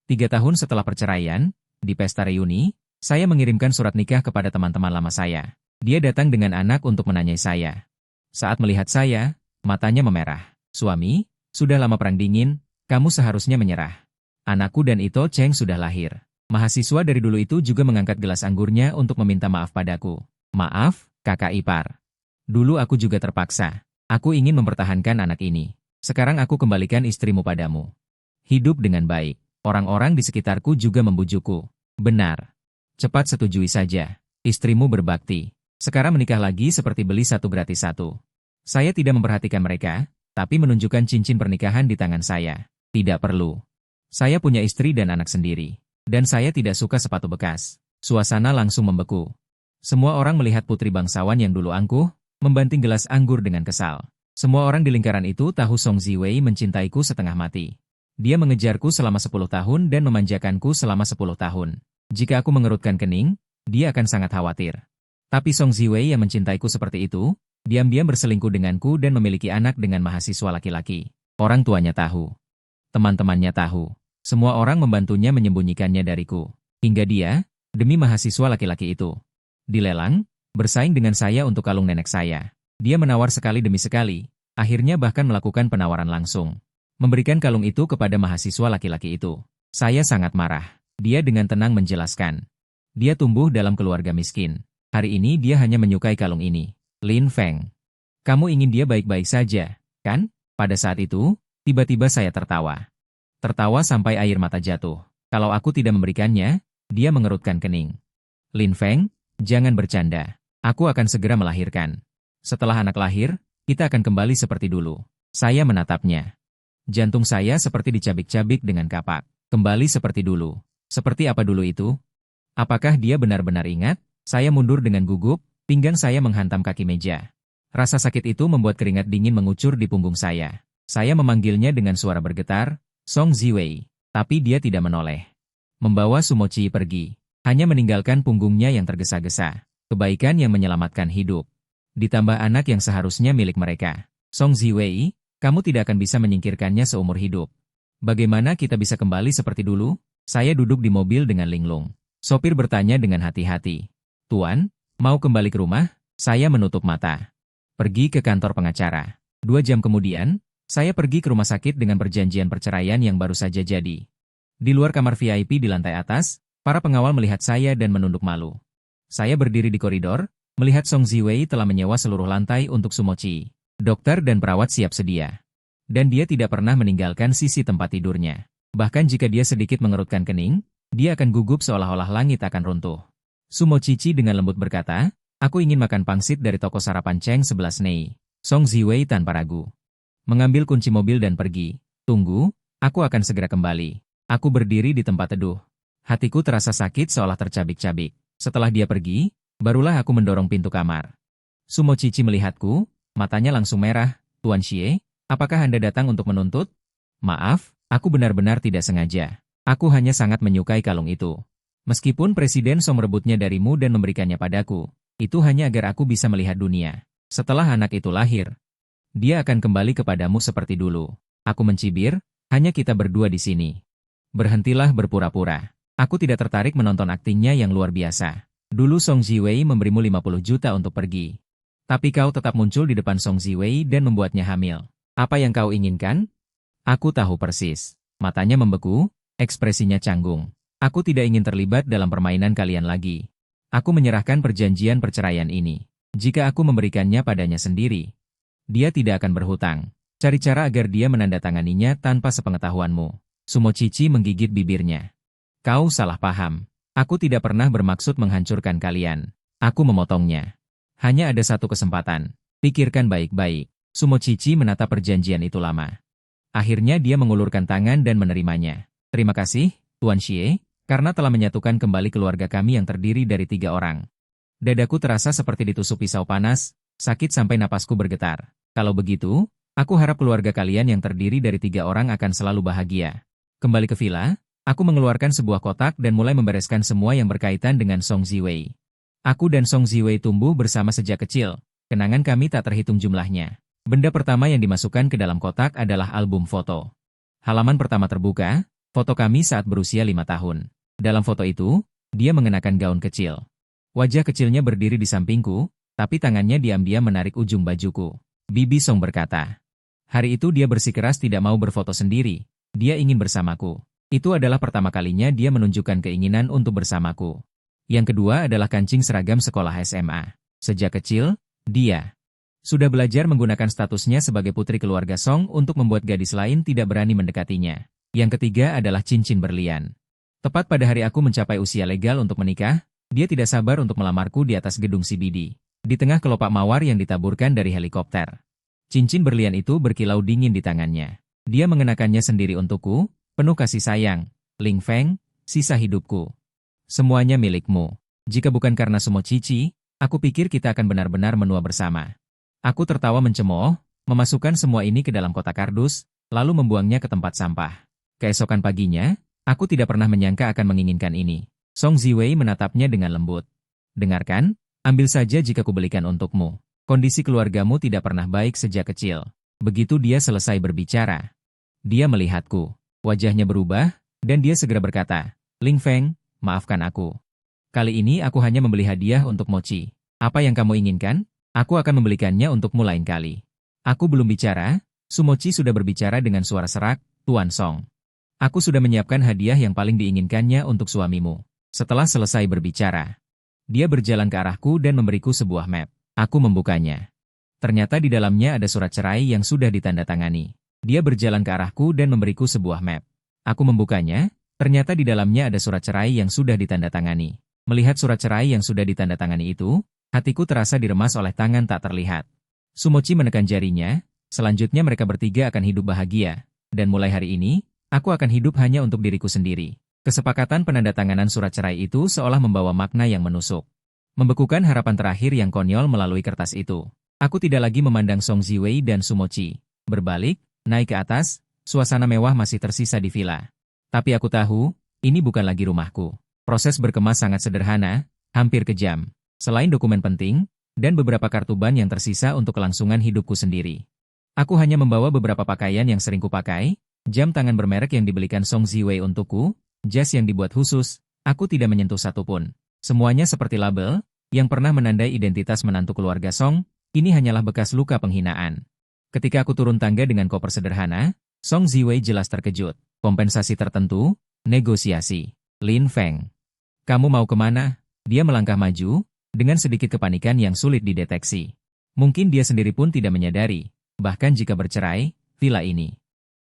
3 tahun setelah perceraian, di pesta reuni, saya mengirimkan surat nikah kepada teman-teman lama saya. Dia datang dengan anak untuk menanyai saya. Saat melihat saya, matanya memerah. Suami, sudah lama perang dingin, kamu seharusnya menyerah. Anakku dan Ito Cheng sudah lahir. Mahasiswa dari dulu itu juga mengangkat gelas anggurnya untuk meminta maaf padaku. Maaf, kakak ipar. Dulu aku juga terpaksa. Aku ingin mempertahankan anak ini. Sekarang aku kembalikan istrimu padamu. Hidup dengan baik. Orang-orang di sekitarku juga membujukku. Benar. Cepat setujui saja. Istrimu berbakti. Sekarang menikah lagi seperti beli satu gratis satu. Saya tidak memperhatikan mereka, tapi menunjukkan cincin pernikahan di tangan saya. Tidak perlu. Saya punya istri dan anak sendiri. Dan saya tidak suka sepatu bekas. Suasana langsung membeku. Semua orang melihat putri bangsawan yang dulu angkuh, membanting gelas anggur dengan kesal. Semua orang di lingkaran itu tahu Song Ziwei mencintaiku setengah mati. Dia mengejarku selama 10 tahun dan memanjakanku selama 10 tahun. Jika aku mengerutkan kening, dia akan sangat khawatir. Tapi Song Ziwei yang mencintaiku seperti itu, diam-diam berselingkuh denganku dan memiliki anak dengan mahasiswa laki-laki. Orang tuanya tahu. Teman-temannya tahu. Semua orang membantunya menyembunyikannya dariku. Hingga dia, demi mahasiswa laki-laki itu. Dilelang, bersaing dengan saya untuk kalung nenek saya. Dia menawar sekali demi sekali, akhirnya bahkan melakukan penawaran langsung. Memberikan kalung itu kepada mahasiswa laki-laki itu. Saya sangat marah. Dia dengan tenang menjelaskan. Dia tumbuh dalam keluarga miskin. Hari ini dia hanya menyukai kalung ini. Lin Feng. Kamu ingin dia baik-baik saja, kan? Pada saat itu, tiba-tiba saya tertawa. Tertawa sampai air mata jatuh. Kalau aku tidak memberikannya, dia mengerutkan kening. Lin Feng, jangan bercanda. Aku akan segera melahirkan. Setelah anak lahir, kita akan kembali seperti dulu. Saya menatapnya. Jantung saya seperti dicabik-cabik dengan kapak. Kembali seperti dulu. Seperti apa dulu itu? Apakah dia benar-benar ingat? Saya mundur dengan gugup, pinggang saya menghantam kaki meja. Rasa sakit itu membuat keringat dingin mengucur di punggung saya. Saya memanggilnya dengan suara bergetar, Song Ziwei. Tapi dia tidak menoleh. Membawa Sumochi pergi. Hanya meninggalkan punggungnya yang tergesa-gesa. Kebaikan yang menyelamatkan hidup. Ditambah anak yang seharusnya milik mereka. Song Ziwei, kamu tidak akan bisa menyingkirkannya seumur hidup. Bagaimana kita bisa kembali seperti dulu? Saya duduk di mobil dengan linglung. Sopir bertanya dengan hati-hati. Tuan, mau kembali ke rumah? Saya menutup mata. Pergi ke kantor pengacara. 2 jam kemudian, saya pergi ke rumah sakit dengan perjanjian perceraian yang baru saja jadi. Di luar kamar VIP di lantai atas, para pengawal melihat saya dan menunduk malu. Saya berdiri di koridor, melihat Song Ziwei telah menyewa seluruh lantai untuk Sumochi. Dokter dan perawat siap sedia. Dan dia tidak pernah meninggalkan sisi tempat tidurnya. Bahkan jika dia sedikit mengerutkan kening, dia akan gugup seolah-olah langit akan runtuh. Sumochichi dengan lembut berkata, aku ingin makan pangsit dari toko sarapan Cheng 11 Nei. Song Ziwei tanpa ragu. Mengambil kunci mobil dan pergi. Tunggu, aku akan segera kembali. Aku berdiri di tempat teduh. Hatiku terasa sakit seolah tercabik-cabik. Setelah dia pergi, barulah aku mendorong pintu kamar. Sumochichi melihatku, matanya langsung merah. Tuan Xie, apakah Anda datang untuk menuntut? Maaf, aku benar-benar tidak sengaja. Aku hanya sangat menyukai kalung itu. Meskipun Presiden Song merebutnya darimu dan memberikannya padaku, itu hanya agar aku bisa melihat dunia. Setelah anak itu lahir, dia akan kembali kepadamu seperti dulu. Aku mencibir, hanya kita berdua di sini. Berhentilah berpura-pura. Aku tidak tertarik menonton aktingnya yang luar biasa. Dulu Song Ziwei memberimu 50 juta untuk pergi. Tapi kau tetap muncul di depan Song Ziwei dan membuatnya hamil. Apa yang kau inginkan? Aku tahu persis. Matanya membeku, ekspresinya canggung. Aku tidak ingin terlibat dalam permainan kalian lagi. Aku menyerahkan perjanjian perceraian ini. Jika aku memberikannya padanya sendiri, dia tidak akan berhutang. Cari cara agar dia menandatanganinya tanpa sepengetahuanmu. Sumochichi menggigit bibirnya. Kau salah paham. Aku tidak pernah bermaksud menghancurkan kalian. Aku memotongnya. Hanya ada satu kesempatan. Pikirkan baik-baik. Sumochichi menatap perjanjian itu lama. Akhirnya dia mengulurkan tangan dan menerimanya. Terima kasih, Tuan Xie, karena telah menyatukan kembali keluarga kami yang terdiri dari 3 orang. Dadaku terasa seperti ditusuk pisau panas, sakit sampai napasku bergetar. Kalau begitu, aku harap keluarga kalian yang terdiri dari 3 orang akan selalu bahagia. Kembali ke villa, aku mengeluarkan sebuah kotak dan mulai membereskan semua yang berkaitan dengan Song Ziwei. Aku dan Song Ziwei tumbuh bersama sejak kecil, kenangan kami tak terhitung jumlahnya. Benda pertama yang dimasukkan ke dalam kotak adalah album foto. Halaman pertama terbuka, Foto kami saat berusia 5 tahun. Dalam foto itu, dia mengenakan gaun kecil. Wajah kecilnya berdiri di sampingku, tapi tangannya diam-diam menarik ujung bajuku. Bibi Song berkata. Hari itu dia bersikeras tidak mau berfoto sendiri. Dia ingin bersamaku. Itu adalah pertama kalinya dia menunjukkan keinginan untuk bersamaku. Yang kedua adalah kancing seragam sekolah SMA. Sejak kecil, dia sudah belajar menggunakan statusnya sebagai putri keluarga Song untuk membuat gadis lain tidak berani mendekatinya. Yang ketiga adalah cincin berlian. Tepat pada hari aku mencapai usia legal untuk menikah, dia tidak sabar untuk melamarku di atas gedung CBD. Di tengah kelopak mawar yang ditaburkan dari helikopter. Cincin berlian itu berkilau dingin di tangannya. Dia mengenakannya sendiri untukku, penuh kasih sayang. Ling Feng, sisa hidupku. Semuanya milikmu. Jika bukan karena Sumo Cici, aku pikir kita akan benar-benar menua bersama. Aku tertawa mencemooh, memasukkan semua ini ke dalam kotak kardus, lalu membuangnya ke tempat sampah. Keesokan paginya, aku tidak pernah menyangka akan menginginkan ini. Song Ziwei menatapnya dengan lembut. Dengarkan, ambil saja jika kubelikan untukmu. Kondisi keluargamu tidak pernah baik sejak kecil. Begitu dia selesai berbicara. Dia melihatku. Wajahnya berubah, dan dia segera berkata, Ling Feng, maafkan aku. Kali ini aku hanya membeli hadiah untuk Mochi. Apa yang kamu inginkan? Aku akan membelikannya untukmu lain kali. Aku belum bicara, Sumochi sudah berbicara dengan suara serak, Tuan Song. Aku sudah menyiapkan hadiah yang paling diinginkannya untuk suamimu. Setelah selesai berbicara, dia berjalan ke arahku dan memberiku sebuah map. Aku membukanya. Ternyata di dalamnya ada surat cerai yang sudah ditandatangani. Dia berjalan ke arahku dan memberiku sebuah map. Aku membukanya. Ternyata di dalamnya ada surat cerai yang sudah ditandatangani. Melihat surat cerai yang sudah ditandatangani itu, hatiku terasa diremas oleh tangan tak terlihat. Sumochi menekan jarinya, selanjutnya mereka bertiga akan hidup bahagia. Dan mulai hari ini, aku akan hidup hanya untuk diriku sendiri. Kesepakatan penandatanganan surat cerai itu seolah membawa makna yang menusuk. Membekukan harapan terakhir yang konyol melalui kertas itu. Aku tidak lagi memandang Song Ziwei dan Sumochi. Berbalik, naik ke atas, suasana mewah masih tersisa di villa. Tapi aku tahu, ini bukan lagi rumahku. Proses berkemas sangat sederhana, hampir kejam. Selain dokumen penting, dan beberapa kartu ban yang tersisa untuk kelangsungan hidupku sendiri. Aku hanya membawa beberapa pakaian yang sering kupakai, jam tangan bermerek yang dibelikan Song Ziwei untukku, jas yang dibuat khusus, aku tidak menyentuh satupun. Semuanya seperti label, yang pernah menandai identitas menantu keluarga Song, ini hanyalah bekas luka penghinaan. Ketika aku turun tangga dengan koper sederhana, Song Ziwei jelas terkejut. Kompensasi tertentu, negosiasi. Lin Feng. Kamu mau kemana? Dia melangkah maju, dengan sedikit kepanikan yang sulit dideteksi. Mungkin dia sendiri pun tidak menyadari, bahkan jika bercerai, villa ini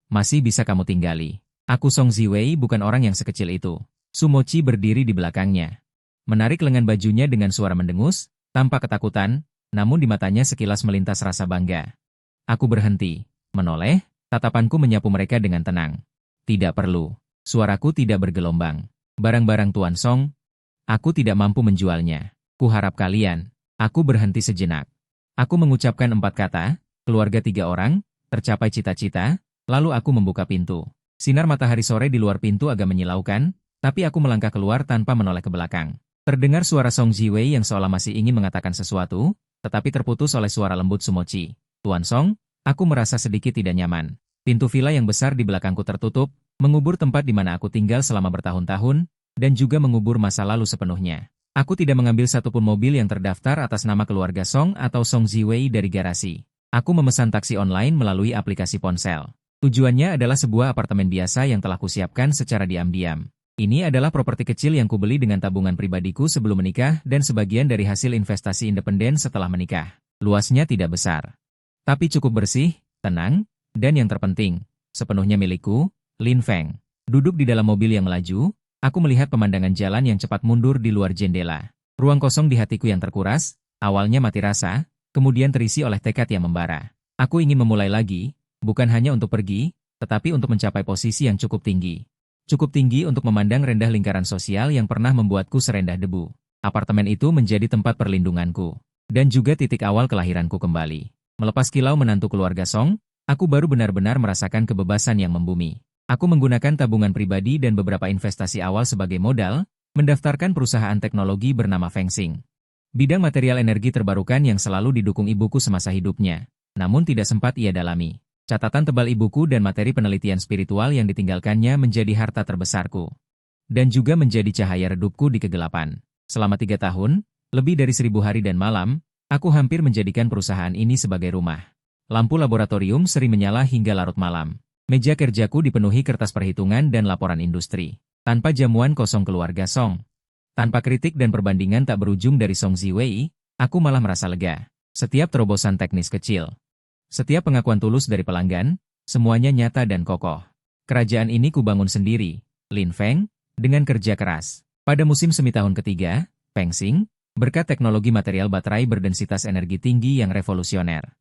masih bisa kamu tinggali. Aku Song Ziwei bukan orang yang sekecil itu. Sumochi berdiri di belakangnya. Menarik lengan bajunya dengan suara mendengus, tanpa ketakutan, namun di matanya sekilas melintas rasa bangga. Aku berhenti, menoleh, tatapanku menyapu mereka dengan tenang. Tidak perlu. Suaraku tidak bergelombang. Barang-barang Tuan Song, aku tidak mampu menjualnya. Kuharap kalian. Aku berhenti sejenak. Aku mengucapkan 4 kata, keluarga 3 orang, tercapai cita-cita, lalu aku membuka pintu. Sinar matahari sore di luar pintu agak menyilaukan, tapi aku melangkah keluar tanpa menoleh ke belakang. Terdengar suara Song Ziwei yang seolah masih ingin mengatakan sesuatu, tetapi terputus oleh suara lembut Sumochi. Tuan Song, aku merasa sedikit tidak nyaman. Pintu villa yang besar di belakangku tertutup, mengubur tempat di mana aku tinggal selama bertahun-tahun, dan juga mengubur masa lalu sepenuhnya. Aku tidak mengambil satupun mobil yang terdaftar atas nama keluarga Song atau Song Ziwei dari garasi. Aku memesan taksi online melalui aplikasi ponsel. Tujuannya adalah sebuah apartemen biasa yang telah kusiapkan secara diam-diam. Ini adalah properti kecil yang kubeli dengan tabungan pribadiku sebelum menikah dan sebagian dari hasil investasi independen setelah menikah. Luasnya tidak besar, tapi cukup bersih, tenang, dan yang terpenting, sepenuhnya milikku, Lin Feng. Duduk di dalam mobil yang melaju, aku melihat pemandangan jalan yang cepat mundur di luar jendela. Ruang kosong di hatiku yang terkuras, awalnya mati rasa, kemudian terisi oleh tekad yang membara. Aku ingin memulai lagi, bukan hanya untuk pergi, tetapi untuk mencapai posisi yang cukup tinggi. Cukup tinggi untuk memandang rendah lingkaran sosial yang pernah membuatku serendah debu. Apartemen itu menjadi tempat perlindunganku, dan juga titik awal kelahiranku kembali. Melepas kilau menantu keluarga Song, aku baru benar-benar merasakan kebebasan yang membumi. Aku menggunakan tabungan pribadi dan beberapa investasi awal sebagai modal, mendaftarkan perusahaan teknologi bernama Fengxing. Bidang material energi terbarukan yang selalu didukung ibuku semasa hidupnya, namun tidak sempat ia dalami. Catatan tebal ibuku dan materi penelitian spiritual yang ditinggalkannya menjadi harta terbesarku. Dan juga menjadi cahaya redupku di kegelapan. Selama 3 tahun, lebih dari 1000 hari dan malam, aku hampir menjadikan perusahaan ini sebagai rumah. Lampu laboratorium sering menyala hingga larut malam. Meja kerjaku dipenuhi kertas perhitungan dan laporan industri. Tanpa jamuan kosong keluarga Song. Tanpa kritik dan perbandingan tak berujung dari Song Ziwei, aku malah merasa lega. Setiap terobosan teknis kecil. Setiap pengakuan tulus dari pelanggan, semuanya nyata dan kokoh. Kerajaan ini kubangun sendiri, Lin Feng, dengan kerja keras. Pada musim semi tahun ketiga, Feng Xing, berkat teknologi material baterai berdensitas energi tinggi yang revolusioner,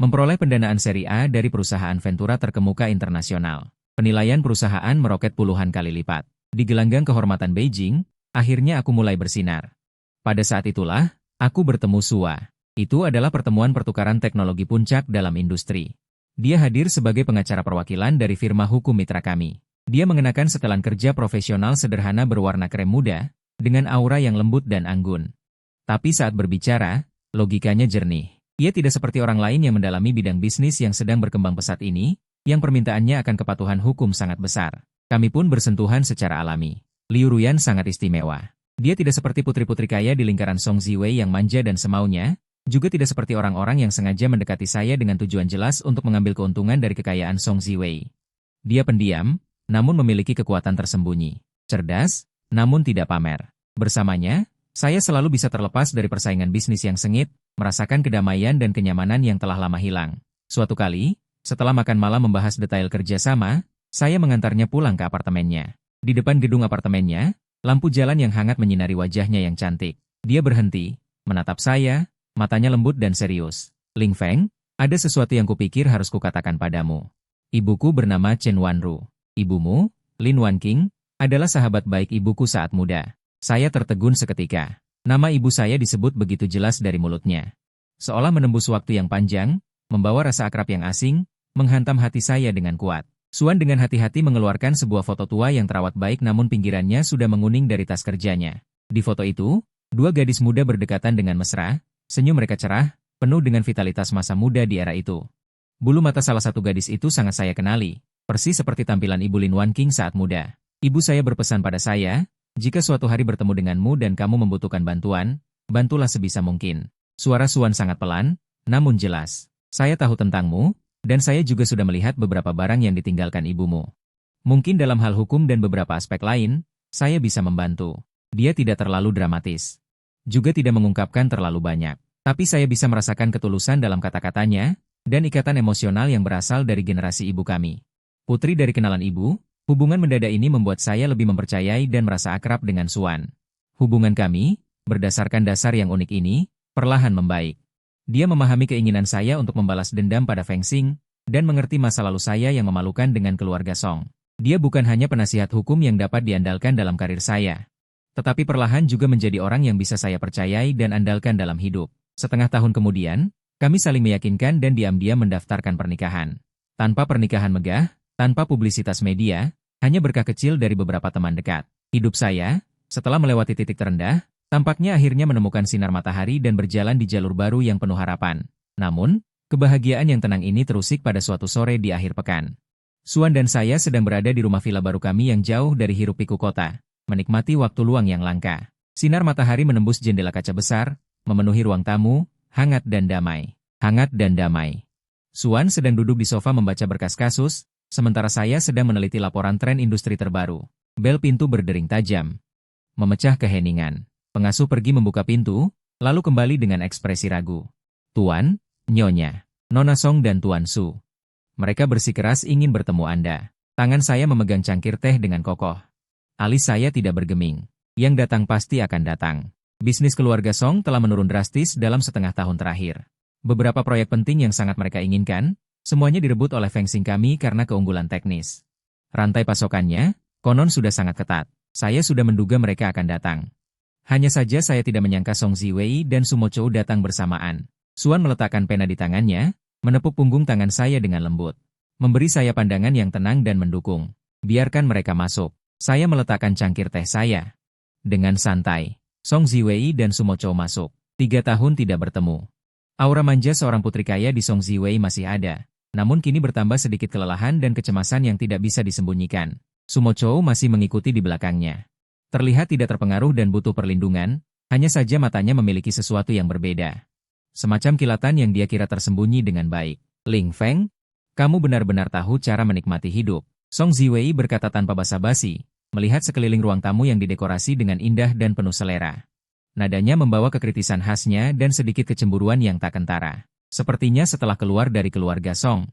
memperoleh pendanaan seri A dari perusahaan Ventura terkemuka internasional. Penilaian perusahaan meroket puluhan kali lipat. Di gelanggang kehormatan Beijing, akhirnya aku mulai bersinar. Pada saat itulah, aku bertemu Sua. Itu adalah pertemuan pertukaran teknologi puncak dalam industri. Dia hadir sebagai pengacara perwakilan dari firma hukum mitra kami. Dia mengenakan setelan kerja profesional sederhana berwarna krem muda, dengan aura yang lembut dan anggun. Tapi saat berbicara, logikanya jernih. Ia tidak seperti orang lain yang mendalami bidang bisnis yang sedang berkembang pesat ini, yang permintaannya akan kepatuhan hukum sangat besar. Kami pun bersentuhan secara alami. Liu Ruyan sangat istimewa. Dia tidak seperti putri-putri kaya di lingkaran Song Ziwei yang manja dan semaunya, juga tidak seperti orang-orang yang sengaja mendekati saya dengan tujuan jelas untuk mengambil keuntungan dari kekayaan Song Ziwei. Dia pendiam, namun memiliki kekuatan tersembunyi. Cerdas, namun tidak pamer. Bersamanya, saya selalu bisa terlepas dari persaingan bisnis yang sengit, merasakan kedamaian dan kenyamanan yang telah lama hilang. Suatu kali, setelah makan malam membahas detail kerjasama, saya mengantarnya pulang ke apartemennya. Di depan gedung apartemennya, lampu jalan yang hangat menyinari wajahnya yang cantik. Dia berhenti, menatap saya, matanya lembut dan serius. Ling Feng, ada sesuatu yang kupikir harus kukatakan padamu. Ibuku bernama Chen Wanru. Ibumu, Lin Wanqing, adalah sahabat baik ibuku saat muda. Saya tertegun seketika. Nama ibu saya disebut begitu jelas dari mulutnya. Seolah menembus waktu yang panjang, membawa rasa akrab yang asing, menghantam hati saya dengan kuat. Suan dengan hati-hati mengeluarkan sebuah foto tua yang terawat baik namun pinggirannya sudah menguning dari tas kerjanya. Di foto itu, dua gadis muda berdekatan dengan mesra. Senyum mereka cerah, penuh dengan vitalitas masa muda di era itu. Bulu mata salah satu gadis itu sangat saya kenali, persis seperti tampilan Ibu Lin Wanqing saat muda. Ibu saya berpesan pada saya, jika suatu hari bertemu denganmu dan kamu membutuhkan bantuan, bantulah sebisa mungkin. Suara Suan sangat pelan, namun jelas. Saya tahu tentangmu, dan saya juga sudah melihat beberapa barang yang ditinggalkan ibumu. Mungkin dalam hal hukum dan beberapa aspek lain, saya bisa membantu. Dia tidak terlalu dramatis. Juga tidak mengungkapkan terlalu banyak. Tapi saya bisa merasakan ketulusan dalam kata-katanya, dan ikatan emosional yang berasal dari generasi ibu kami. Putri dari kenalan ibu, hubungan mendadak ini membuat saya lebih mempercayai dan merasa akrab dengan Suan. Hubungan kami, berdasarkan dasar yang unik ini, perlahan membaik. Dia memahami keinginan saya untuk membalas dendam pada Feng Xing, dan mengerti masa lalu saya yang memalukan dengan keluarga Song. Dia bukan hanya penasihat hukum yang dapat diandalkan dalam karir saya, tetapi perlahan juga menjadi orang yang bisa saya percayai dan andalkan dalam hidup. Setengah tahun kemudian, kami saling meyakinkan dan diam-diam mendaftarkan pernikahan. Tanpa pernikahan megah, tanpa publisitas media, hanya berkah kecil dari beberapa teman dekat. Hidup saya, setelah melewati titik terendah, tampaknya akhirnya menemukan sinar matahari dan berjalan di jalur baru yang penuh harapan. Namun, kebahagiaan yang tenang ini terusik pada suatu sore di akhir pekan. Suan dan saya sedang berada di rumah villa baru kami yang jauh dari hiruk-pikuk kota, menikmati waktu luang yang langka. Sinar matahari menembus jendela kaca besar, memenuhi ruang tamu, hangat dan damai. Hangat dan damai. Suan sedang duduk di sofa membaca berkas kasus, sementara saya sedang meneliti laporan tren industri terbaru. Bel pintu berdering tajam, memecah keheningan. Pengasuh pergi membuka pintu, lalu kembali dengan ekspresi ragu. Tuan, Nyonya, Nona Song dan Tuan Su. Mereka bersikeras ingin bertemu Anda. Tangan saya memegang cangkir teh dengan kokoh. Alis saya tidak bergeming. Yang datang pasti akan datang. Bisnis keluarga Song telah menurun drastis dalam setengah tahun terakhir. Beberapa proyek penting yang sangat mereka inginkan, semuanya direbut oleh Feng Xing kami karena keunggulan teknis. Rantai pasokannya, konon sudah sangat ketat. Saya sudah menduga mereka akan datang. Hanya saja saya tidak menyangka Song Ziwei dan Sumo Chou datang bersamaan. Suan meletakkan pena di tangannya, menepuk punggung tangan saya dengan lembut. Memberi saya pandangan yang tenang dan mendukung. Biarkan mereka masuk. Saya meletakkan cangkir teh saya. Dengan santai, Song Ziwei dan Sumo Chou masuk. 3 tahun tidak bertemu. Aura manja seorang putri kaya di Song Ziwei masih ada. Namun kini bertambah sedikit kelelahan dan kecemasan yang tidak bisa disembunyikan. Sumo Chow masih mengikuti di belakangnya. Terlihat tidak terpengaruh dan butuh perlindungan, hanya saja matanya memiliki sesuatu yang berbeda. Semacam kilatan yang dia kira tersembunyi dengan baik. Ling Feng, kamu benar-benar tahu cara menikmati hidup. Song Ziwei berkata tanpa basa-basi, melihat sekeliling ruang tamu yang didekorasi dengan indah dan penuh selera. Nadanya membawa kekritisan khasnya dan sedikit kecemburuan yang tak kentara. Sepertinya setelah keluar dari keluarga Song.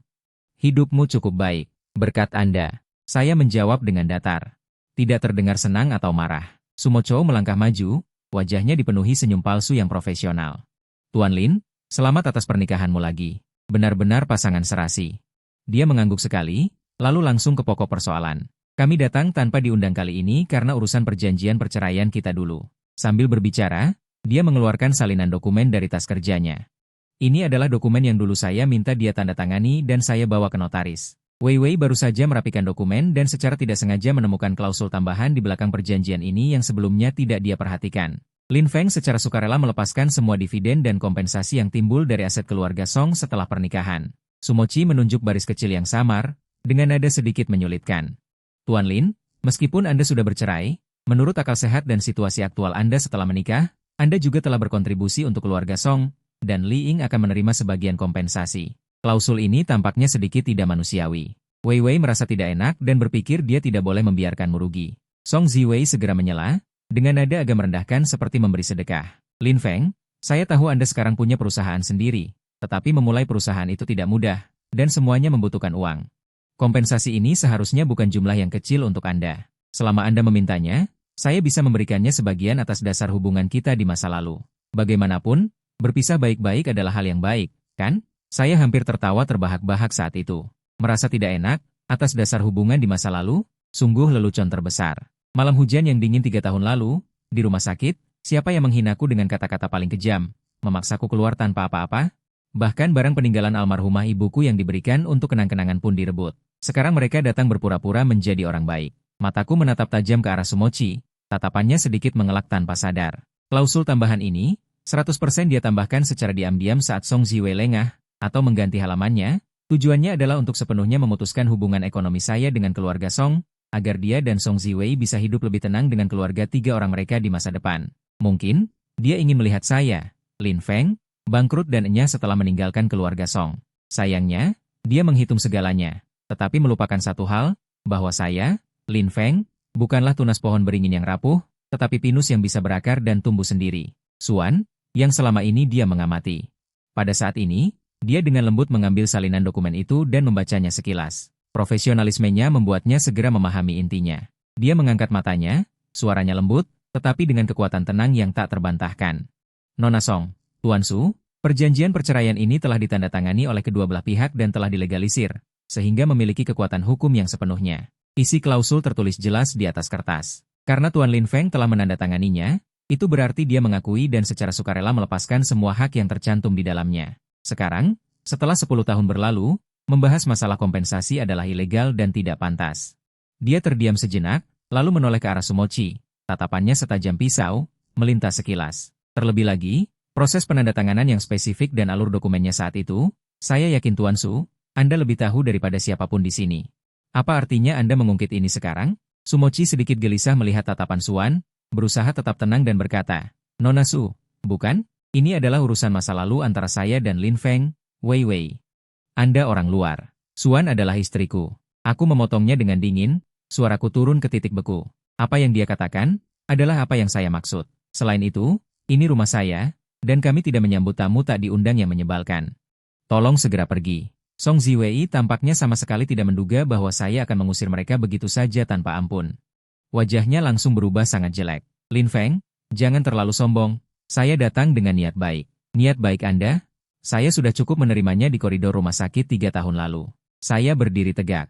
Hidupmu cukup baik, berkat Anda. Saya menjawab dengan datar. Tidak terdengar senang atau marah. Sumo Chow melangkah maju, wajahnya dipenuhi senyum palsu yang profesional. Tuan Lin, selamat atas pernikahanmu lagi. Benar-benar pasangan serasi. Dia mengangguk sekali, lalu langsung ke pokok persoalan. Kami datang tanpa diundang kali ini karena urusan perjanjian perceraian kita dulu. Sambil berbicara, dia mengeluarkan salinan dokumen dari tas kerjanya. Ini adalah dokumen yang dulu saya minta dia tanda tangani dan saya bawa ke notaris. Wei Wei baru saja merapikan dokumen dan secara tidak sengaja menemukan klausul tambahan di belakang perjanjian ini yang sebelumnya tidak dia perhatikan. Lin Feng secara sukarela melepaskan semua dividen dan kompensasi yang timbul dari aset keluarga Song setelah pernikahan. Sumo Chi menunjuk baris kecil yang samar, dengan nada sedikit menyulitkan. Tuan Lin, meskipun Anda sudah bercerai, menurut akal sehat dan situasi aktual Anda setelah menikah, Anda juga telah berkontribusi untuk keluarga Song, dan Li Ying akan menerima sebagian kompensasi. Klausul ini tampaknya sedikit tidak manusiawi. Wei Wei merasa tidak enak dan berpikir dia tidak boleh membiarkanmu rugi. Song Ziwei segera menyela, dengan nada agak merendahkan seperti memberi sedekah. Lin Feng, saya tahu Anda sekarang punya perusahaan sendiri, tetapi memulai perusahaan itu tidak mudah, dan semuanya membutuhkan uang. Kompensasi ini seharusnya bukan jumlah yang kecil untuk Anda. Selama Anda memintanya, saya bisa memberikannya sebagian atas dasar hubungan kita di masa lalu. Bagaimanapun, berpisah baik-baik adalah hal yang baik, kan? Saya hampir tertawa terbahak-bahak saat itu. Merasa tidak enak, atas dasar hubungan di masa lalu, sungguh lelucon terbesar. Malam hujan yang dingin 3 tahun lalu, di rumah sakit, siapa yang menghinaku dengan kata-kata paling kejam, memaksaku keluar tanpa apa-apa? Bahkan barang peninggalan almarhumah ibuku yang diberikan untuk kenang-kenangan pun direbut. Sekarang mereka datang berpura-pura menjadi orang baik. Mataku menatap tajam ke arah Sumo Chi, tatapannya sedikit mengelak tanpa sadar. Klausul tambahan ini, 100% dia tambahkan secara diam-diam saat Song Ziwei lengah, atau mengganti halamannya, tujuannya adalah untuk sepenuhnya memutuskan hubungan ekonomi saya dengan keluarga Song, agar dia dan Song Ziwei bisa hidup lebih tenang dengan keluarga 3 orang mereka di masa depan. Mungkin, dia ingin melihat saya, Lin Feng, bangkrut dan enyah setelah meninggalkan keluarga Song. Sayangnya, dia menghitung segalanya, tetapi melupakan satu hal, bahwa saya, Lin Feng, bukanlah tunas pohon beringin yang rapuh, tetapi pinus yang bisa berakar dan tumbuh sendiri. Suan, yang selama ini dia mengamati. Pada saat ini, dia dengan lembut mengambil salinan dokumen itu dan membacanya sekilas. Profesionalismenya membuatnya segera memahami intinya. Dia mengangkat matanya, suaranya lembut, tetapi dengan kekuatan tenang yang tak terbantahkan. Nona Song, Tuan Su, perjanjian perceraian ini telah ditandatangani oleh kedua belah pihak dan telah dilegalisir, sehingga memiliki kekuatan hukum yang sepenuhnya. Isi klausul tertulis jelas di atas kertas. Karena Tuan Lin Feng telah menandatanganinya, itu berarti dia mengakui dan secara sukarela melepaskan semua hak yang tercantum di dalamnya. Sekarang, setelah 10 tahun berlalu, membahas masalah kompensasi adalah ilegal dan tidak pantas. Dia terdiam sejenak, lalu menoleh ke arah Sumo Chi. Tatapannya setajam pisau, melintas sekilas. Terlebih lagi, proses penandatanganan yang spesifik dan alur dokumennya saat itu, saya yakin Tuan Su, Anda lebih tahu daripada siapapun di sini. Apa artinya Anda mengungkit ini sekarang? Sumo Chi sedikit gelisah melihat tatapan Suan, berusaha tetap tenang dan berkata, Nona Su, bukan? Ini adalah urusan masa lalu antara saya dan Lin Feng, Wei Wei. Anda orang luar. Suan adalah istriku. Aku memotongnya dengan dingin, suaraku turun ke titik beku. Apa yang dia katakan, adalah apa yang saya maksud. Selain itu, ini rumah saya, dan kami tidak menyambut tamu tak diundang yang menyebalkan. Tolong segera pergi. Song Ziwei tampaknya sama sekali tidak menduga bahwa saya akan mengusir mereka begitu saja tanpa ampun. Wajahnya langsung berubah sangat jelek. Lin Feng, jangan terlalu sombong. Saya datang dengan niat baik. Niat baik Anda? Saya sudah cukup menerimanya di koridor rumah sakit 3 tahun lalu. Saya berdiri tegak.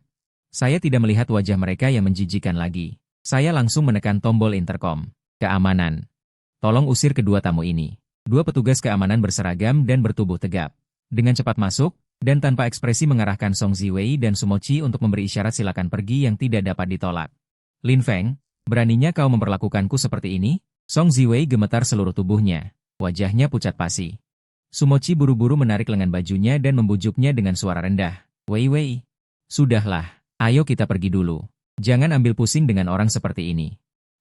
Saya tidak melihat wajah mereka yang menjijikan lagi. Saya langsung menekan tombol interkom. Keamanan. Tolong usir kedua tamu ini. 2 petugas keamanan berseragam dan bertubuh tegap. Dengan cepat masuk, dan tanpa ekspresi mengarahkan Song Ziwei dan Sumo Chi untuk memberi isyarat silakan pergi yang tidak dapat ditolak. Lin Feng, beraninya kau memperlakukanku seperti ini? Song Ziwei gemetar seluruh tubuhnya. Wajahnya pucat pasi. Sumo Chi buru-buru menarik lengan bajunya dan membujuknya dengan suara rendah. Wei Wei. Sudahlah, ayo kita pergi dulu. Jangan ambil pusing dengan orang seperti ini.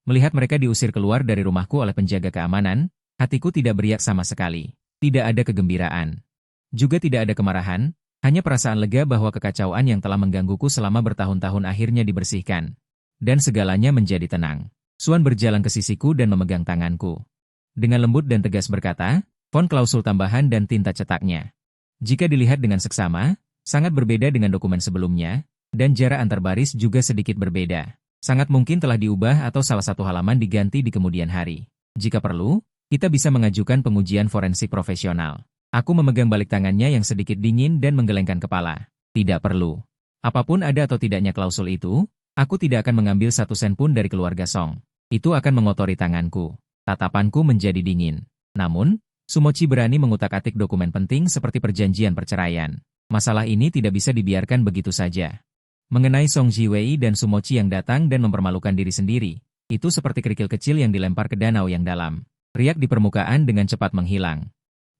Melihat mereka diusir keluar dari rumahku oleh penjaga keamanan, hatiku tidak beriak sama sekali. Tidak ada kegembiraan. Juga tidak ada kemarahan, hanya perasaan lega bahwa kekacauan yang telah menggangguku selama bertahun-tahun akhirnya dibersihkan. Dan segalanya menjadi tenang. Suan berjalan ke sisiku dan memegang tanganku. Dengan lembut dan tegas berkata, font klausul tambahan dan tinta cetaknya. Jika dilihat dengan seksama, sangat berbeda dengan dokumen sebelumnya, dan jarak antar baris juga sedikit berbeda. Sangat mungkin telah diubah atau salah satu halaman diganti di kemudian hari. Jika perlu, kita bisa mengajukan pengujian forensik profesional. Aku memegang balik tangannya yang sedikit dingin dan menggelengkan kepala. Tidak perlu. Apapun ada atau tidaknya klausul itu, aku tidak akan mengambil 1 sen pun dari keluarga Song. Itu akan mengotori tanganku. Tatapanku menjadi dingin. Namun, Sumochi berani mengutak-atik dokumen penting seperti perjanjian perceraian. Masalah ini tidak bisa dibiarkan begitu saja. Mengenai Song Jiwei dan Sumochi yang datang dan mempermalukan diri sendiri, itu seperti kerikil kecil yang dilempar ke danau yang dalam. Riak di permukaan dengan cepat menghilang.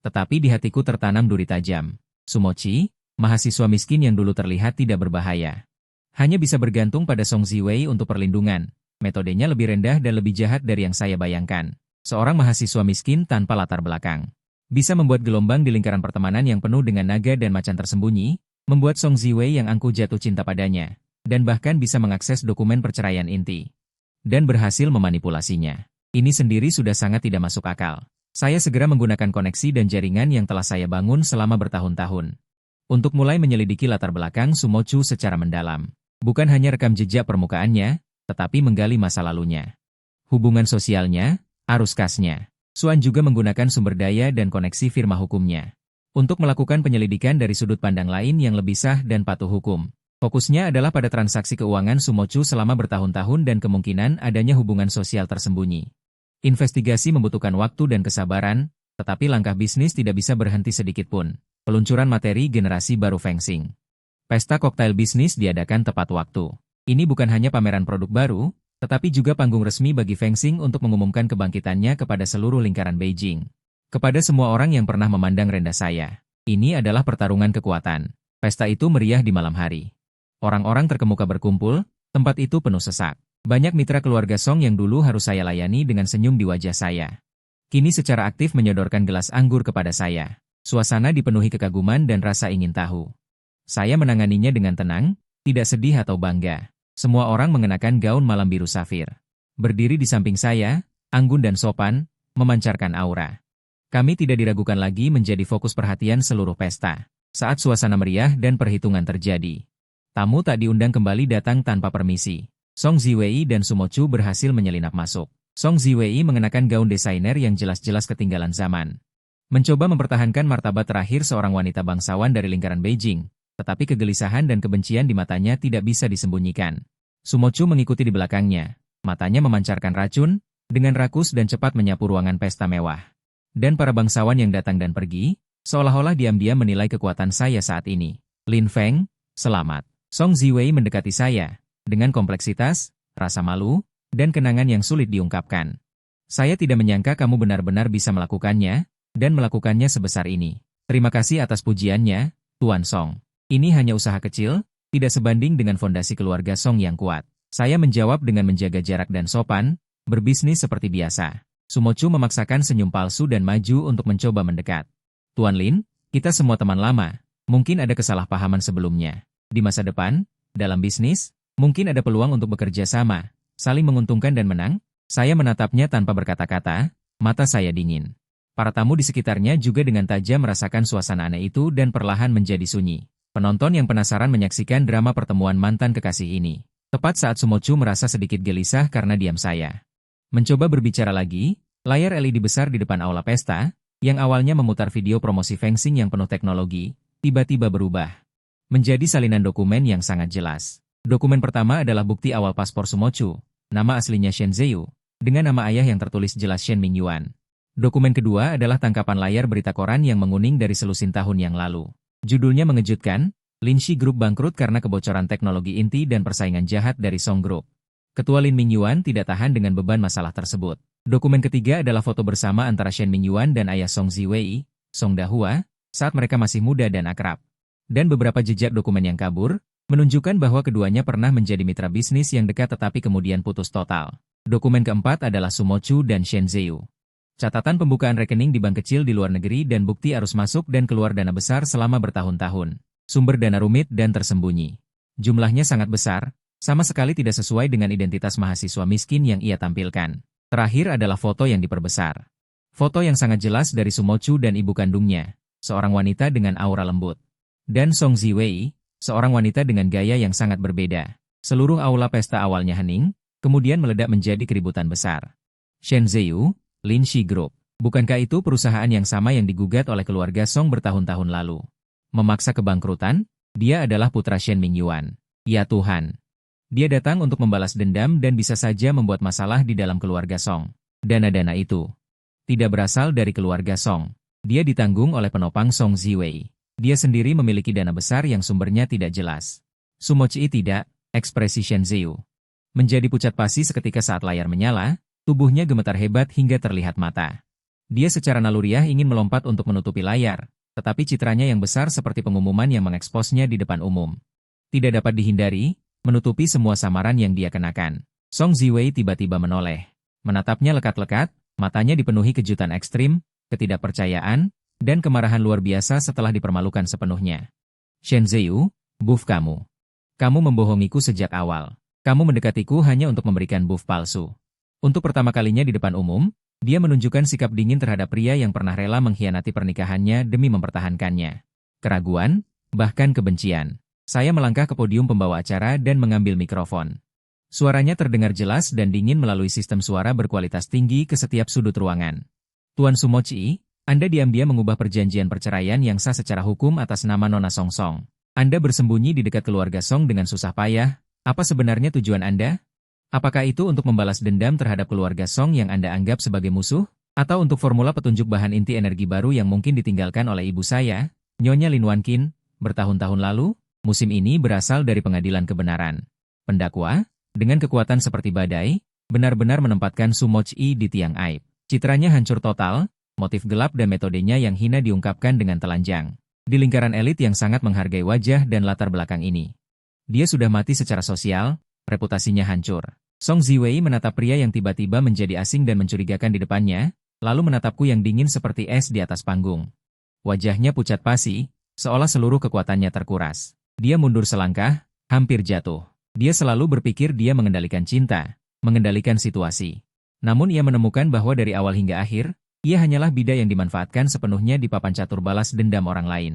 Tetapi di hatiku tertanam duri tajam. Sumochi, mahasiswa miskin yang dulu terlihat tidak berbahaya. Hanya bisa bergantung pada Song Ziwei untuk perlindungan. Metodenya lebih rendah dan lebih jahat dari yang saya bayangkan. Seorang mahasiswa miskin tanpa latar belakang. Bisa membuat gelombang di lingkaran pertemanan yang penuh dengan naga dan macan tersembunyi, membuat Song Ziwei yang angkuh jatuh cinta padanya, dan bahkan bisa mengakses dokumen perceraian inti. Dan berhasil memanipulasinya. Ini sendiri sudah sangat tidak masuk akal. Saya segera menggunakan koneksi dan jaringan yang telah saya bangun selama bertahun-tahun. Untuk mulai menyelidiki latar belakang Sumochu secara mendalam. Bukan hanya rekam jejak permukaannya, tetapi menggali masa lalunya. Hubungan sosialnya, arus kasnya. Suan juga menggunakan sumber daya dan koneksi firma hukumnya. Untuk melakukan penyelidikan dari sudut pandang lain yang lebih sah dan patuh hukum. Fokusnya adalah pada transaksi keuangan Sumochu selama bertahun-tahun dan kemungkinan adanya hubungan sosial tersembunyi. Investigasi membutuhkan waktu dan kesabaran, tetapi langkah bisnis tidak bisa berhenti sedikit pun. Peluncuran materi generasi baru Fengsing. Pesta koktail bisnis diadakan tepat waktu. Ini bukan hanya pameran produk baru, tetapi juga panggung resmi bagi Fengsing untuk mengumumkan kebangkitannya kepada seluruh lingkaran Beijing. Kepada semua orang yang pernah memandang rendah saya. Ini adalah pertarungan kekuatan. Pesta itu meriah di malam hari. Orang-orang terkemuka berkumpul, tempat itu penuh sesak. Banyak mitra keluarga Song yang dulu harus saya layani dengan senyum di wajah saya. Kini secara aktif menyodorkan gelas anggur kepada saya. Suasana dipenuhi kekaguman dan rasa ingin tahu. Saya menanganinya dengan tenang, tidak sedih atau bangga. Semua orang mengenakan gaun malam biru safir. Berdiri di samping saya, anggun dan sopan, memancarkan aura. Kami tidak diragukan lagi menjadi fokus perhatian seluruh pesta. Saat suasana meriah dan perhitungan terjadi. Tamu tak diundang kembali datang tanpa permisi. Song Ziwei dan Sumochu berhasil menyelinap masuk. Song Ziwei mengenakan gaun desainer yang jelas-jelas ketinggalan zaman. Mencoba mempertahankan martabat terakhir seorang wanita bangsawan dari lingkaran Beijing, tetapi kegelisahan dan kebencian di matanya tidak bisa disembunyikan. Sumochu mengikuti di belakangnya, matanya memancarkan racun, dengan rakus dan cepat menyapu ruangan pesta mewah. Dan para bangsawan yang datang dan pergi, seolah-olah diam-diam menilai kekuatan saya saat ini. Lin Feng, selamat. Song Ziwei mendekati saya. Dengan kompleksitas, rasa malu, dan kenangan yang sulit diungkapkan. Saya tidak menyangka kamu benar-benar bisa melakukannya, dan melakukannya sebesar ini. Terima kasih atas pujiannya, Tuan Song. Ini hanya usaha kecil, tidak sebanding dengan fondasi keluarga Song yang kuat. Saya menjawab dengan menjaga jarak dan sopan, berbisnis seperti biasa. Sumochu memaksakan senyum palsu dan maju untuk mencoba mendekat. Tuan Lin, kita semua teman lama, mungkin ada kesalahpahaman sebelumnya. Di masa depan, dalam bisnis, mungkin ada peluang untuk bekerja sama, saling menguntungkan dan menang. Saya menatapnya tanpa berkata-kata, mata saya dingin. Para tamu di sekitarnya juga dengan tajam merasakan suasana aneh itu dan perlahan menjadi sunyi. Penonton yang penasaran menyaksikan drama pertemuan mantan kekasih ini. Tepat saat Sumochu merasa sedikit gelisah karena diam saya. Mencoba berbicara lagi, layar LED besar di depan aula pesta, yang awalnya memutar video promosi Fengsing yang penuh teknologi, tiba-tiba berubah. Menjadi salinan dokumen yang sangat jelas. Dokumen pertama adalah bukti awal paspor Sumochu, nama aslinya Shen Zheyu, dengan nama ayah yang tertulis jelas Shen Mingyuan. Dokumen kedua adalah tangkapan layar berita koran yang menguning dari selusin tahun yang lalu. Judulnya mengejutkan, Linshi Group bangkrut karena kebocoran teknologi inti dan persaingan jahat dari Song Group. Ketua Lin Mingyuan tidak tahan dengan beban masalah tersebut. Dokumen ketiga adalah foto bersama antara Shen Mingyuan dan ayah Song Ziwei, Song Dahua, saat mereka masih muda dan akrab. Dan beberapa jejak dokumen yang kabur, menunjukkan bahwa keduanya pernah menjadi mitra bisnis yang dekat tetapi kemudian putus total. Dokumen keempat adalah Sumochu dan Shen Zhou. Catatan pembukaan rekening di bank kecil di luar negeri dan bukti arus masuk dan keluar dana besar selama bertahun-tahun. Sumber dana rumit dan tersembunyi. Jumlahnya sangat besar, sama sekali tidak sesuai dengan identitas mahasiswa miskin yang ia tampilkan. Terakhir adalah foto yang diperbesar. Foto yang sangat jelas dari Sumochu dan ibu kandungnya, seorang wanita dengan aura lembut. Dan Song Ziwei, seorang wanita dengan gaya yang sangat berbeda. Seluruh aula pesta awalnya hening, kemudian meledak menjadi keributan besar. Shen Zhou, Lin Shi Group. Bukankah itu perusahaan yang sama yang digugat oleh keluarga Song bertahun-tahun lalu? Memaksa kebangkrutan, dia adalah putra Shen Mingyuan. Ya Tuhan. Dia datang untuk membalas dendam dan bisa saja membuat masalah di dalam keluarga Song. Dana-dana itu tidak berasal dari keluarga Song. Dia ditanggung oleh penopang Song Ziwei. Dia sendiri memiliki dana besar yang sumbernya tidak jelas. Sumochi tidak, ekspresi Shen Zhou menjadi pucat pasi seketika saat layar menyala, tubuhnya gemetar hebat hingga terlihat mata. Dia secara naluriah ingin melompat untuk menutupi layar, tetapi citranya yang besar seperti pengumuman yang mengeksposnya di depan umum. Tidak dapat dihindari, menutupi semua samaran yang dia kenakan. Song Ziwei tiba-tiba menoleh. Menatapnya lekat-lekat, matanya dipenuhi kejutan ekstrim, ketidakpercayaan, dan kemarahan luar biasa setelah dipermalukan sepenuhnya. Shen Zhou, buff kamu. Kamu membohongiku sejak awal. Kamu mendekatiku hanya untuk memberikan buff palsu. Untuk pertama kalinya di depan umum, dia menunjukkan sikap dingin terhadap pria yang pernah rela mengkhianati pernikahannya demi mempertahankannya. Keraguan, bahkan kebencian. Saya melangkah ke podium pembawa acara dan mengambil mikrofon. Suaranya terdengar jelas dan dingin melalui sistem suara berkualitas tinggi ke setiap sudut ruangan. Tuan Sumochi, Anda diam-diam mengubah perjanjian perceraian yang sah secara hukum atas nama Nona Song Song. Anda bersembunyi di dekat keluarga Song dengan susah payah. Apa sebenarnya tujuan Anda? Apakah itu untuk membalas dendam terhadap keluarga Song yang Anda anggap sebagai musuh? Atau untuk formula petunjuk bahan inti energi baru yang mungkin ditinggalkan oleh ibu saya, Nyonya Lin Wanqin, bertahun-tahun lalu? Musim ini berasal dari pengadilan kebenaran. Pendakwa, dengan kekuatan seperti badai, benar-benar menempatkan Sumochi di tiang aib. Citranya hancur total, motif gelap dan metodenya yang hina diungkapkan dengan telanjang. Di lingkaran elit yang sangat menghargai wajah dan latar belakang ini. Dia sudah mati secara sosial, reputasinya hancur. Song Ziwei menatap pria yang tiba-tiba menjadi asing dan mencurigakan di depannya, lalu menatapku yang dingin seperti es di atas panggung. Wajahnya pucat pasi, seolah seluruh kekuatannya terkuras. Dia mundur selangkah, hampir jatuh. Dia selalu berpikir dia mengendalikan cinta, mengendalikan situasi. Namun ia menemukan bahwa dari awal hingga akhir, ia hanyalah bida yang dimanfaatkan sepenuhnya di papan catur balas dendam orang lain.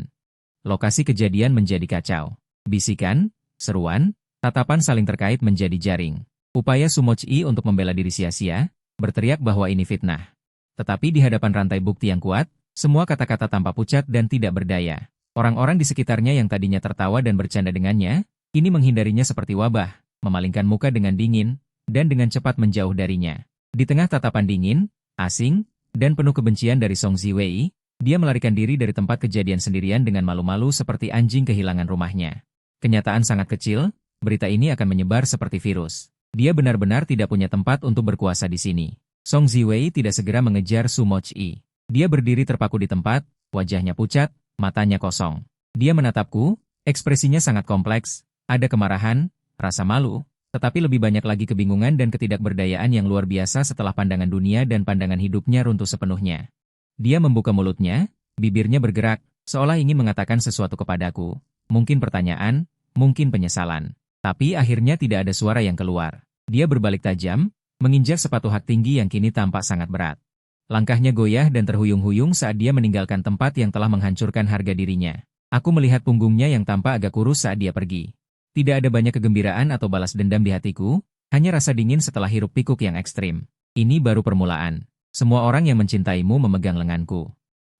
Lokasi kejadian menjadi kacau. Bisikan, seruan, tatapan saling terkait menjadi jaring. Upaya Sumochi untuk membela diri sia-sia, berteriak bahwa ini fitnah. Tetapi di hadapan rantai bukti yang kuat, semua kata-kata tampak pucat dan tidak berdaya. Orang-orang di sekitarnya yang tadinya tertawa dan bercanda dengannya, kini menghindarinya seperti wabah, memalingkan muka dengan dingin, dan dengan cepat menjauh darinya. Di tengah tatapan dingin, asing, dan penuh kebencian dari Song Ziwei, dia melarikan diri dari tempat kejadian sendirian dengan malu-malu seperti anjing kehilangan rumahnya. Kenyataan sangat kecil, berita ini akan menyebar seperti virus. Dia benar-benar tidak punya tempat untuk berkuasa di sini. Song Ziwei tidak segera mengejar Sumochi. Dia berdiri terpaku di tempat, wajahnya pucat, matanya kosong. Dia menatapku, ekspresinya sangat kompleks, ada kemarahan, rasa malu, tetapi lebih banyak lagi kebingungan dan ketidakberdayaan yang luar biasa setelah pandangan dunia dan pandangan hidupnya runtuh sepenuhnya. Dia membuka mulutnya, bibirnya bergerak, seolah ingin mengatakan sesuatu kepadaku, mungkin pertanyaan, mungkin penyesalan. Tapi akhirnya tidak ada suara yang keluar. Dia berbalik tajam, menginjak sepatu hak tinggi yang kini tampak sangat berat. Langkahnya goyah dan terhuyung-huyung saat dia meninggalkan tempat yang telah menghancurkan harga dirinya. Aku melihat punggungnya yang tampak agak kurus saat dia pergi. Tidak ada banyak kegembiraan atau balas dendam di hatiku, hanya rasa dingin setelah hiruk pikuk yang ekstrim. Ini baru permulaan. Semua orang yang mencintaimu memegang lenganku.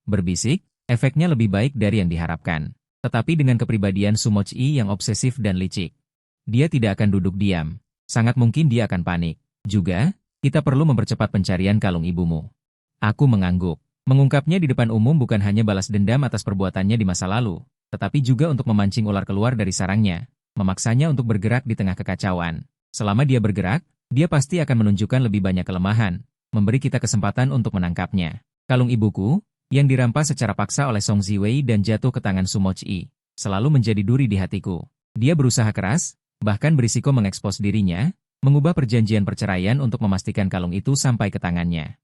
Berbisik, efeknya lebih baik dari yang diharapkan. Tetapi dengan kepribadian Sumochi yang obsesif dan licik, dia tidak akan duduk diam. Sangat mungkin dia akan panik. Juga, kita perlu mempercepat pencarian kalung ibumu. Aku mengangguk. Mengungkapnya di depan umum bukan hanya balas dendam atas perbuatannya di masa lalu, tetapi juga untuk memancing ular keluar dari sarangnya, memaksanya untuk bergerak di tengah kekacauan. Selama dia bergerak, dia pasti akan menunjukkan lebih banyak kelemahan, memberi kita kesempatan untuk menangkapnya. Kalung ibuku, yang dirampas secara paksa oleh Song Ziwei dan jatuh ke tangan Sumochi. selalu menjadi duri di hatiku. Dia berusaha keras, bahkan berisiko mengekspos dirinya, mengubah perjanjian perceraian untuk memastikan kalung itu sampai ke tangannya.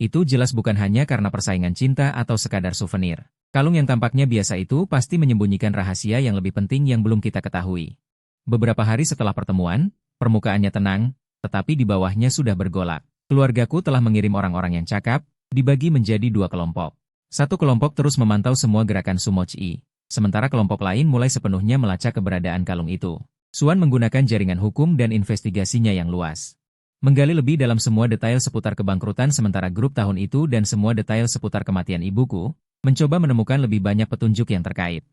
Itu jelas bukan hanya karena persaingan cinta atau sekadar souvenir. Kalung yang tampaknya biasa itu pasti menyembunyikan rahasia yang lebih penting yang belum kita ketahui. Beberapa hari setelah pertemuan, permukaannya tenang, tetapi di bawahnya sudah bergolak. Keluargaku telah mengirim orang-orang yang cakap, dibagi menjadi 2 kelompok. Satu kelompok terus memantau semua gerakan Sumochi, sementara kelompok lain mulai sepenuhnya melacak keberadaan kalung itu. Suan menggunakan jaringan hukum dan investigasinya yang luas. Menggali lebih dalam semua detail seputar kebangkrutan sementara grup tahun itu dan semua detail seputar kematian ibuku, mencoba menemukan lebih banyak petunjuk yang terkait.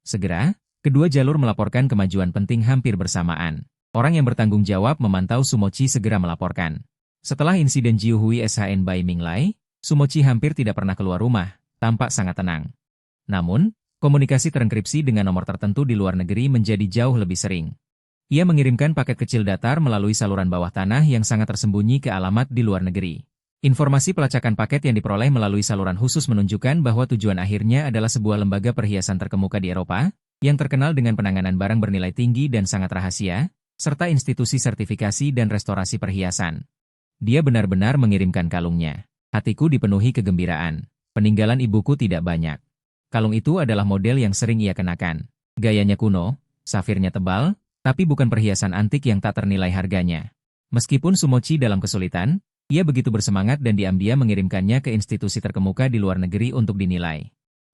Segera, kedua jalur melaporkan kemajuan penting hampir bersamaan. Orang yang bertanggung jawab memantau Sumochi segera melaporkan. Setelah insiden Jiuhui SHN by Minglai, Sumochi hampir tidak pernah keluar rumah, tampak sangat tenang. Namun, komunikasi terenkripsi dengan nomor tertentu di luar negeri menjadi jauh lebih sering. Ia mengirimkan paket kecil datar melalui saluran bawah tanah yang sangat tersembunyi ke alamat di luar negeri. Informasi pelacakan paket yang diperoleh melalui saluran khusus menunjukkan bahwa tujuan akhirnya adalah sebuah lembaga perhiasan terkemuka di Eropa, yang terkenal dengan penanganan barang bernilai tinggi dan sangat rahasia, serta institusi sertifikasi dan restorasi perhiasan. Dia benar-benar mengirimkan kalungnya. Hatiku dipenuhi kegembiraan. Peninggalan ibuku tidak banyak. Kalung itu adalah model yang sering ia kenakan. Gayanya kuno, safirnya tebal, tapi bukan perhiasan antik yang tak ternilai harganya. Meskipun Sumochi dalam kesulitan, ia begitu bersemangat dan diam-diam mengirimkannya ke institusi terkemuka di luar negeri untuk dinilai.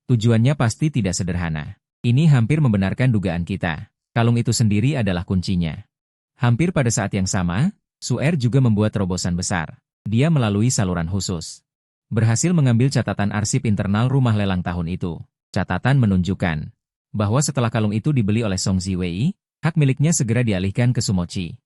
Tujuannya pasti tidak sederhana. Ini hampir membenarkan dugaan kita. Kalung itu sendiri adalah kuncinya. Hampir pada saat yang sama, Suer juga membuat terobosan besar. Dia melalui saluran khusus berhasil mengambil catatan arsip internal rumah lelang tahun itu. Catatan menunjukkan bahwa setelah kalung itu dibeli oleh Song Ziwei, hak miliknya segera dialihkan ke Sumochi.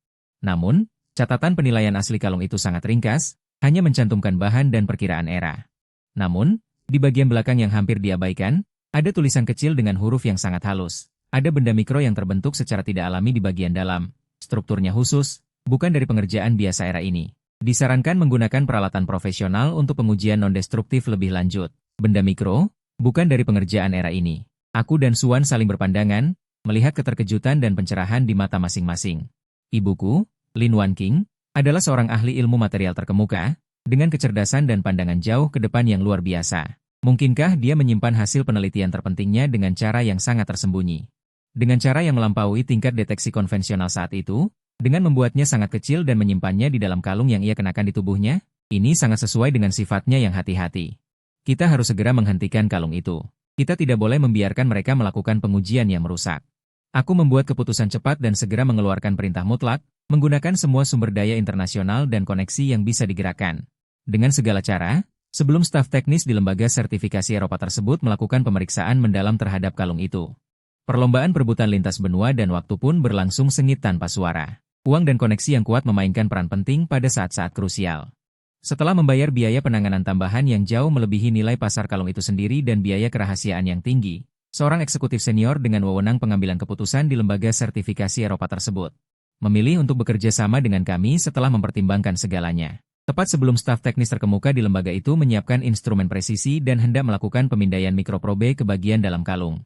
Namun, catatan penilaian asli kalung itu sangat ringkas, hanya mencantumkan bahan dan perkiraan era. Namun, di bagian belakang yang hampir diabaikan, ada tulisan kecil dengan huruf yang sangat halus. Ada benda mikro yang terbentuk secara tidak alami di bagian dalam. Strukturnya khusus, bukan dari pengerjaan biasa era ini. Disarankan menggunakan peralatan profesional untuk pengujian non-destruktif lebih lanjut. Benda mikro, bukan dari pengerjaan era ini. Aku dan Suan saling berpandangan, melihat keterkejutan dan pencerahan di mata masing-masing. Ibuku, Lin Wanqing, adalah seorang ahli ilmu material terkemuka, dengan kecerdasan dan pandangan jauh ke depan yang luar biasa. Mungkinkah dia menyimpan hasil penelitian terpentingnya dengan cara yang sangat tersembunyi? Dengan cara yang melampaui tingkat deteksi konvensional saat itu, dengan membuatnya sangat kecil dan menyimpannya di dalam kalung yang ia kenakan di tubuhnya, ini sangat sesuai dengan sifatnya yang hati-hati. Kita harus segera menghentikan kalung itu. Kita tidak boleh membiarkan mereka melakukan pengujian yang merusak. Aku membuat keputusan cepat dan segera mengeluarkan perintah mutlak, menggunakan semua sumber daya internasional dan koneksi yang bisa digerakkan. Dengan segala cara, sebelum staf teknis di lembaga sertifikasi Eropa tersebut melakukan pemeriksaan mendalam terhadap kalung itu. Perlombaan perebutan lintas benua dan waktu pun berlangsung sengit tanpa suara. Uang dan koneksi yang kuat memainkan peran penting pada saat-saat krusial. Setelah membayar biaya penanganan tambahan yang jauh melebihi nilai pasar kalung itu sendiri dan biaya kerahasiaan yang tinggi, seorang eksekutif senior dengan wewenang pengambilan keputusan di lembaga sertifikasi Eropa tersebut memilih untuk bekerja sama dengan kami setelah mempertimbangkan segalanya. Tepat sebelum staf teknis terkemuka di lembaga itu menyiapkan instrumen presisi dan hendak melakukan pemindaian mikroprobe ke bagian dalam kalung.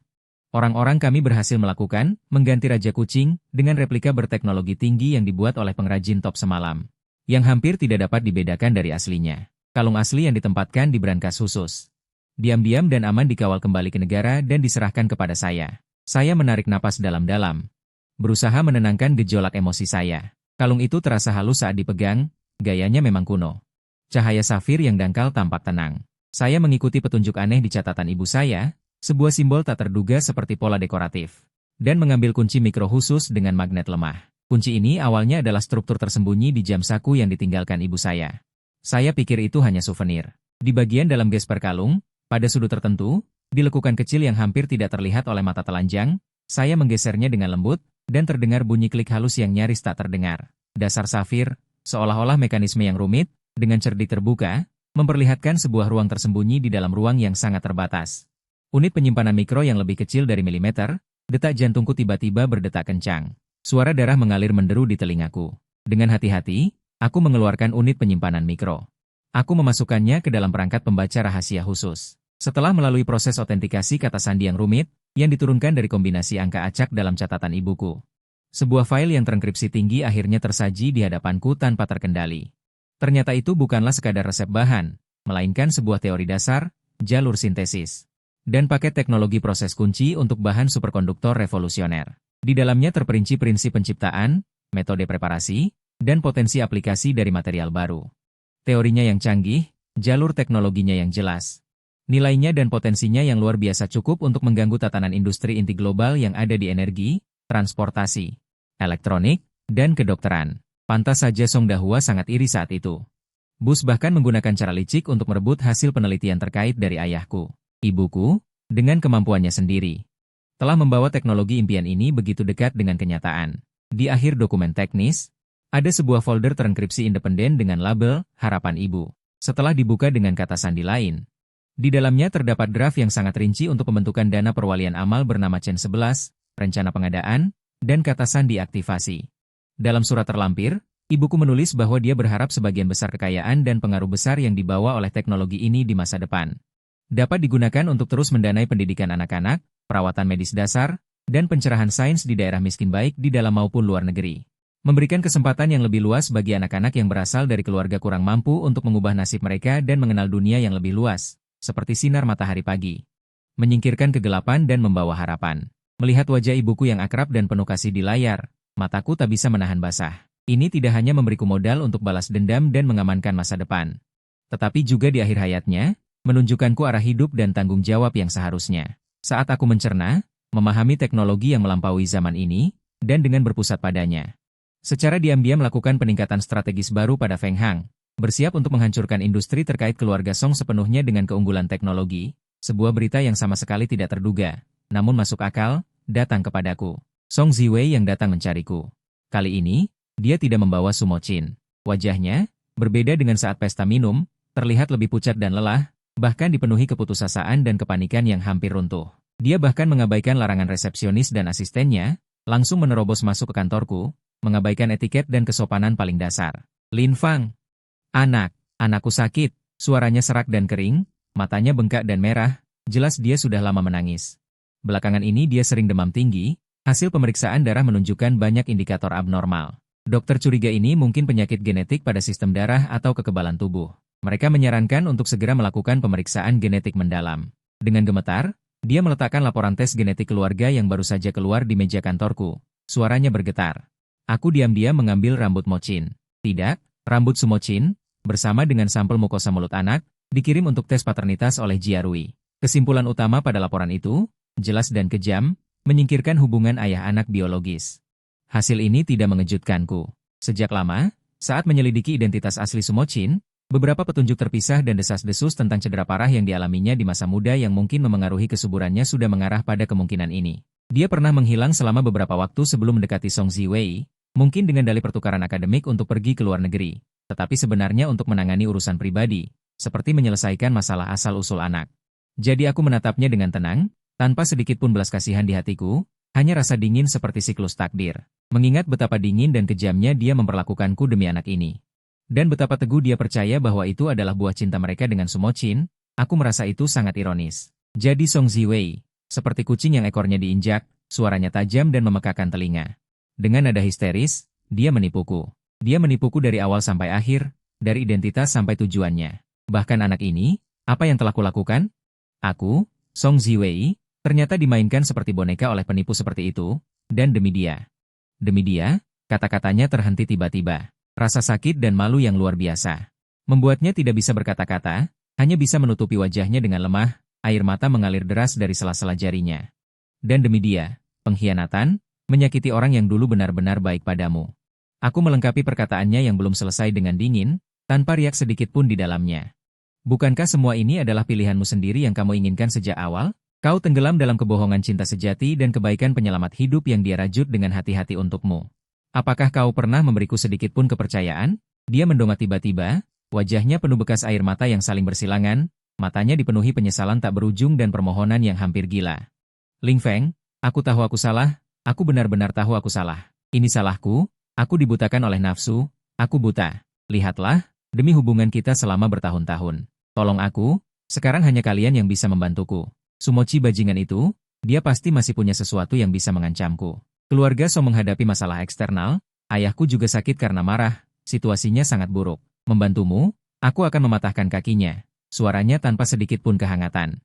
Orang-orang kami berhasil mengganti Raja Kucing dengan replika berteknologi tinggi yang dibuat oleh pengrajin top semalam, yang hampir tidak dapat dibedakan dari aslinya. Kalung asli yang ditempatkan di brankas khusus. Diam-diam dan aman dikawal kembali ke negara dan diserahkan kepada saya. Saya menarik napas dalam-dalam, berusaha menenangkan gejolak emosi saya. Kalung itu terasa halus saat dipegang, gayanya memang kuno. Cahaya safir yang dangkal tampak tenang. Saya mengikuti petunjuk aneh di catatan ibu saya, sebuah simbol tak terduga seperti pola dekoratif, dan mengambil kunci mikro khusus dengan magnet lemah. Kunci ini awalnya adalah struktur tersembunyi di jam saku yang ditinggalkan ibu saya. Saya pikir itu hanya souvenir. Di bagian dalam gesper kalung, pada sudut tertentu, di lekukan kecil yang hampir tidak terlihat oleh mata telanjang, saya menggesernya dengan lembut, dan terdengar bunyi klik halus yang nyaris tak terdengar. Dasar safir, seolah-olah mekanisme yang rumit, dengan cerdik terbuka, memperlihatkan sebuah ruang tersembunyi di dalam ruang yang sangat terbatas. Unit penyimpanan mikro yang lebih kecil dari milimeter, detak jantungku tiba-tiba berdetak kencang. Suara darah mengalir menderu di telingaku. Dengan hati-hati, aku mengeluarkan unit penyimpanan mikro. Aku memasukkannya ke dalam perangkat pembaca rahasia khusus. Setelah melalui proses autentikasi kata sandi yang rumit, yang diturunkan dari kombinasi angka acak dalam catatan ibuku. Sebuah file yang terenkripsi tinggi akhirnya tersaji di hadapanku tanpa terkendali. Ternyata itu bukanlah sekadar resep bahan, melainkan sebuah teori dasar, jalur sintesis, dan paket teknologi proses kunci untuk bahan superkonduktor revolusioner. Di dalamnya terperinci prinsip penciptaan, metode preparasi, dan potensi aplikasi dari material baru. Teorinya yang canggih, jalur teknologinya yang jelas. Nilainya dan potensinya yang luar biasa cukup untuk mengganggu tatanan industri inti global yang ada di energi, transportasi, elektronik, dan kedokteran. Pantas saja Song Dahua sangat iri saat itu. Bus bahkan menggunakan cara licik untuk merebut hasil penelitian terkait dari ayahku. Ibuku, dengan kemampuannya sendiri, telah membawa teknologi impian ini begitu dekat dengan kenyataan. Di akhir dokumen teknis, ada sebuah folder terenkripsi independen dengan label Harapan Ibu. Setelah dibuka dengan kata sandi lain, di dalamnya terdapat draft yang sangat rinci untuk pembentukan dana perwalian amal bernama Chen 11, rencana pengadaan, dan kata sandi aktivasi. Dalam surat terlampir, ibuku menulis bahwa dia berharap sebagian besar kekayaan dan pengaruh besar yang dibawa oleh teknologi ini di masa depan dapat digunakan untuk terus mendanai pendidikan anak-anak, perawatan medis dasar, dan pencerahan sains di daerah miskin baik di dalam maupun luar negeri. Memberikan kesempatan yang lebih luas bagi anak-anak yang berasal dari keluarga kurang mampu untuk mengubah nasib mereka dan mengenal dunia yang lebih luas, seperti sinar matahari pagi. Menyingkirkan kegelapan dan membawa harapan. Melihat wajah ibuku yang akrab dan penuh kasih di layar, mataku tak bisa menahan basah. Ini tidak hanya memberiku modal untuk balas dendam dan mengamankan masa depan, tetapi juga di akhir hayatnya, menunjukkanku arah hidup dan tanggung jawab yang seharusnya. Saat aku mencerna, memahami teknologi yang melampaui zaman ini, dan dengan berpusat padanya, secara diam-diam melakukan peningkatan strategis baru pada Feng Hang, bersiap untuk menghancurkan industri terkait keluarga Song sepenuhnya dengan keunggulan teknologi, sebuah berita yang sama sekali tidak terduga, namun masuk akal, datang kepadaku. Song Ziwei yang datang mencariku. Kali ini, dia tidak membawa sumo chin. Wajahnya, berbeda dengan saat pesta minum, terlihat lebih pucat dan lelah, bahkan dipenuhi keputusasaan dan kepanikan yang hampir runtuh. Dia bahkan mengabaikan larangan resepsionis dan asistennya, langsung menerobos masuk ke kantorku, mengabaikan etiket dan kesopanan paling dasar. Lin Fang. Anakku sakit, suaranya serak dan kering, matanya bengkak dan merah, jelas dia sudah lama menangis. Belakangan ini dia sering demam tinggi, hasil pemeriksaan darah menunjukkan banyak indikator abnormal. Dokter curiga ini mungkin penyakit genetik pada sistem darah atau kekebalan tubuh. Mereka menyarankan untuk segera melakukan pemeriksaan genetik mendalam. Dengan gemetar, dia meletakkan laporan tes genetik keluarga yang baru saja keluar di meja kantorku. Suaranya bergetar. Aku diam-diam mengambil rambut Mochin. Tidak, rambut Sumochin, bersama dengan sampel mukosa mulut anak, dikirim untuk tes paternitas oleh Jiarui. Kesimpulan utama pada laporan itu, jelas dan kejam, menyingkirkan hubungan ayah-anak biologis. Hasil ini tidak mengejutkanku. Sejak lama, saat menyelidiki identitas asli Sumochin, beberapa petunjuk terpisah dan desas-desus tentang cedera parah yang dialaminya di masa muda yang mungkin memengaruhi kesuburannya sudah mengarah pada kemungkinan ini. Dia pernah menghilang selama beberapa waktu sebelum mendekati Song Ziwei, mungkin dengan dalih pertukaran akademik untuk pergi ke luar negeri, tetapi sebenarnya untuk menangani urusan pribadi, seperti menyelesaikan masalah asal-usul anak. Jadi aku menatapnya dengan tenang, tanpa sedikit pun belas kasihan di hatiku, hanya rasa dingin seperti siklus takdir. Mengingat betapa dingin dan kejamnya dia memperlakukanku demi anak ini. Dan betapa teguh dia percaya bahwa itu adalah buah cinta mereka dengan Sumochin, aku merasa itu sangat ironis. Jadi Song Ziwei, seperti kucing yang ekornya diinjak, suaranya tajam dan memekakan telinga. Dengan nada histeris, dia menipuku. Dia menipuku dari awal sampai akhir, dari identitas sampai tujuannya. Bahkan anak ini, apa yang telah kulakukan? Aku, Song Ziwei, ternyata dimainkan seperti boneka oleh penipu seperti itu, dan demi dia, kata-katanya terhenti tiba-tiba. Rasa sakit dan malu yang luar biasa membuatnya tidak bisa berkata-kata, hanya bisa menutupi wajahnya dengan lemah, air mata mengalir deras dari sela-sela jarinya. Dan demi dia, pengkhianatan, menyakiti orang yang dulu benar-benar baik padamu. Aku melengkapi perkataannya yang belum selesai dengan dingin, tanpa riak sedikit pun di dalamnya. Bukankah semua ini adalah pilihanmu sendiri yang kamu inginkan sejak awal? Kau tenggelam dalam kebohongan cinta sejati dan kebaikan penyelamat hidup yang dia rajut dengan hati-hati untukmu. Apakah kau pernah memberiku sedikit pun kepercayaan? Dia mendongak tiba-tiba, wajahnya penuh bekas air mata yang saling bersilangan, matanya dipenuhi penyesalan tak berujung dan permohonan yang hampir gila. Ling Feng, aku tahu aku salah, aku benar-benar tahu aku salah. Ini salahku, aku dibutakan oleh nafsu, aku buta. Lihatlah, demi hubungan kita selama bertahun-tahun. Tolong aku, sekarang hanya kalian yang bisa membantuku. Sumochi bajingan itu, Dia pasti masih punya sesuatu yang bisa mengancamku. Keluarga Song menghadapi masalah eksternal, ayahku juga sakit karena marah, situasinya sangat buruk. Membantumu, aku akan mematahkan kakinya. Suaranya tanpa sedikit pun kehangatan.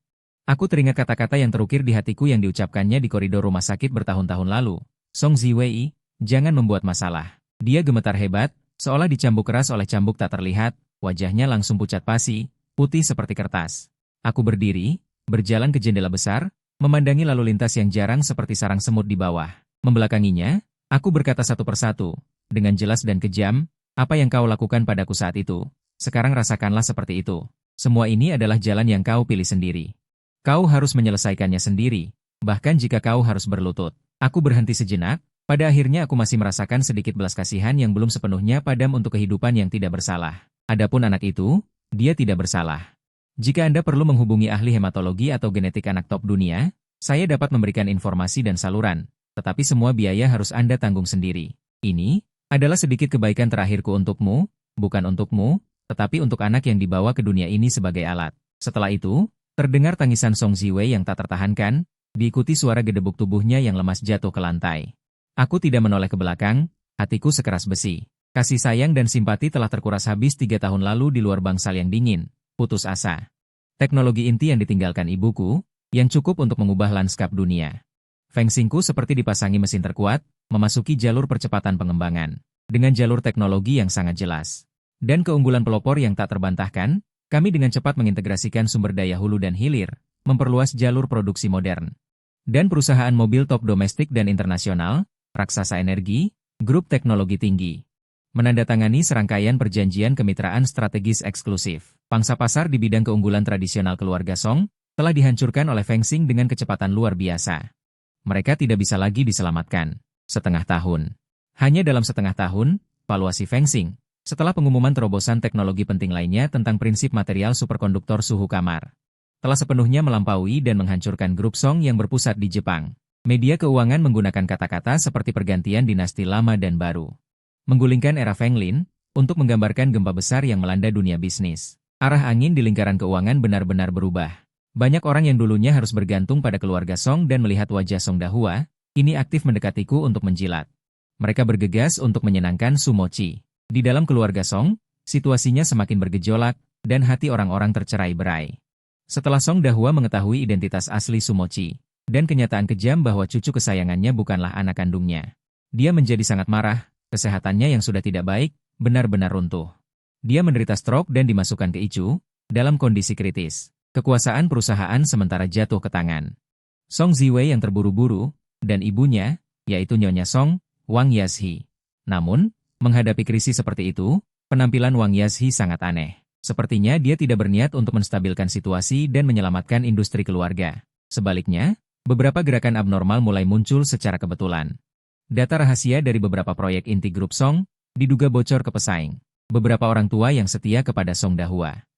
Aku teringat kata-kata yang terukir di hatiku yang diucapkannya di koridor rumah sakit bertahun-tahun lalu. Song Ziwei, jangan membuat masalah. Dia gemetar hebat, seolah dicambuk keras oleh cambuk tak terlihat, wajahnya langsung pucat pasi, putih seperti kertas. Aku berdiri, berjalan ke jendela besar, memandangi lalu lintas yang jarang seperti sarang semut di bawah. Membelakanginya, aku berkata satu persatu, dengan jelas dan kejam, apa yang kau lakukan padaku saat itu, sekarang rasakanlah seperti itu. Semua ini adalah jalan yang kau pilih sendiri. Kau harus menyelesaikannya sendiri, bahkan jika kau harus berlutut. Aku berhenti sejenak, pada akhirnya aku masih merasakan sedikit belas kasihan yang belum sepenuhnya padam untuk kehidupan yang tidak bersalah. Adapun anak itu, dia tidak bersalah. Jika Anda perlu menghubungi ahli hematologi atau genetik anak top dunia, saya dapat memberikan informasi dan saluran, tetapi semua biaya harus Anda tanggung sendiri. Ini adalah sedikit kebaikan terakhirku untukmu, bukan untukmu, tetapi untuk anak yang dibawa ke dunia ini sebagai alat. Setelah itu, terdengar tangisan Song Ziwei yang tak tertahankan, diikuti suara gedebuk tubuhnya yang lemas jatuh ke lantai. Aku tidak menoleh ke belakang, hatiku sekeras besi. Kasih sayang dan simpati telah terkuras habis 3 tahun lalu di luar bangsal yang dingin, putus asa. Teknologi inti yang ditinggalkan ibuku, yang cukup untuk mengubah lanskap dunia. Fengsingku seperti dipasangi mesin terkuat, memasuki jalur percepatan pengembangan. Dengan jalur teknologi yang sangat jelas. Dan keunggulan pelopor yang tak terbantahkan, kami dengan cepat mengintegrasikan sumber daya hulu dan hilir, memperluas jalur produksi modern. Dan perusahaan mobil top domestik dan internasional, raksasa energi, grup teknologi tinggi. Menandatangani serangkaian perjanjian kemitraan strategis eksklusif. Pangsa pasar di bidang keunggulan tradisional keluarga Song, telah dihancurkan oleh Fengsing dengan kecepatan luar biasa. Mereka tidak bisa lagi diselamatkan. Setengah tahun. Hanya dalam setengah tahun, valuasi Fengsing, setelah pengumuman terobosan teknologi penting lainnya tentang prinsip material superkonduktor suhu kamar, telah sepenuhnya melampaui dan menghancurkan grup Song yang berpusat di Jepang. Media keuangan menggunakan kata-kata seperti pergantian dinasti lama dan baru. Menggulingkan era Fenglin, untuk menggambarkan gempa besar yang melanda dunia bisnis. Arah angin di lingkaran keuangan benar-benar berubah. Banyak orang yang dulunya harus bergantung pada keluarga Song dan melihat wajah Song Dahua, ini aktif mendekatiku untuk menjilat. Mereka bergegas untuk menyenangkan Sumochi. Di dalam keluarga Song, situasinya semakin bergejolak, dan hati orang-orang tercerai-berai. Setelah Song Dahua mengetahui identitas asli Sumochi, dan kenyataan kejam bahwa cucu kesayangannya bukanlah anak kandungnya, dia menjadi sangat marah, kesehatannya yang sudah tidak baik, benar-benar runtuh. Dia menderita stroke dan dimasukkan ke ICU, dalam kondisi kritis. Kekuasaan perusahaan sementara jatuh ke tangan Song Ziwei yang terburu-buru, dan ibunya, yaitu Nyonya Song, Wang Yazhi. Namun, menghadapi krisis seperti itu, penampilan Wang Yazhi sangat aneh. Sepertinya dia tidak berniat untuk menstabilkan situasi dan menyelamatkan industri keluarga. Sebaliknya, beberapa gerakan abnormal mulai muncul secara kebetulan. Data rahasia dari beberapa proyek inti grup Song, diduga bocor ke pesaing. Beberapa orang tua yang setia kepada Song Dahua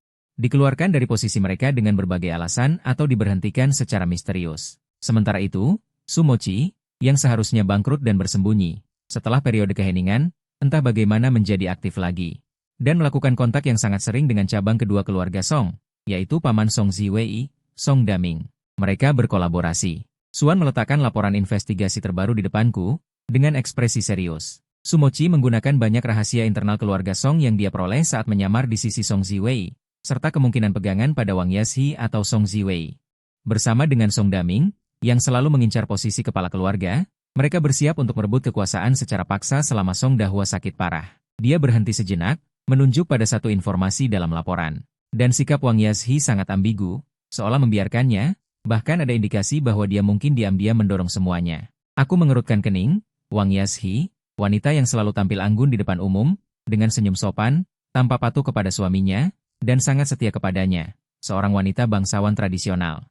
dikeluarkan dari posisi mereka dengan berbagai alasan atau diberhentikan secara misterius. Sementara itu, Sumochi, yang seharusnya bangkrut dan bersembunyi, setelah periode keheningan, entah bagaimana menjadi aktif lagi, dan melakukan kontak yang sangat sering dengan cabang kedua keluarga Song, yaitu paman Song Ziwei, Song Daming. Mereka berkolaborasi. Suan meletakkan laporan investigasi terbaru di depanku, dengan ekspresi serius. Sumochi menggunakan banyak rahasia internal keluarga Song yang dia peroleh saat menyamar di sisi Song Ziwei, serta kemungkinan pegangan pada Wang Yazhi atau Song Ziwei. Bersama dengan Song Daming, yang selalu mengincar posisi kepala keluarga, mereka bersiap untuk merebut kekuasaan secara paksa selama Song Dahua sakit parah. Dia berhenti sejenak, menunjuk pada satu informasi dalam laporan. Dan sikap Wang Yazhi sangat ambigu, seolah membiarkannya, bahkan ada indikasi bahwa dia mungkin diam-diam mendorong semuanya. Aku mengerutkan kening, Wang Yazhi, wanita yang selalu tampil anggun di depan umum, dengan senyum sopan, tanpa patuh kepada suaminya, dan sangat setia kepadanya, seorang wanita bangsawan tradisional.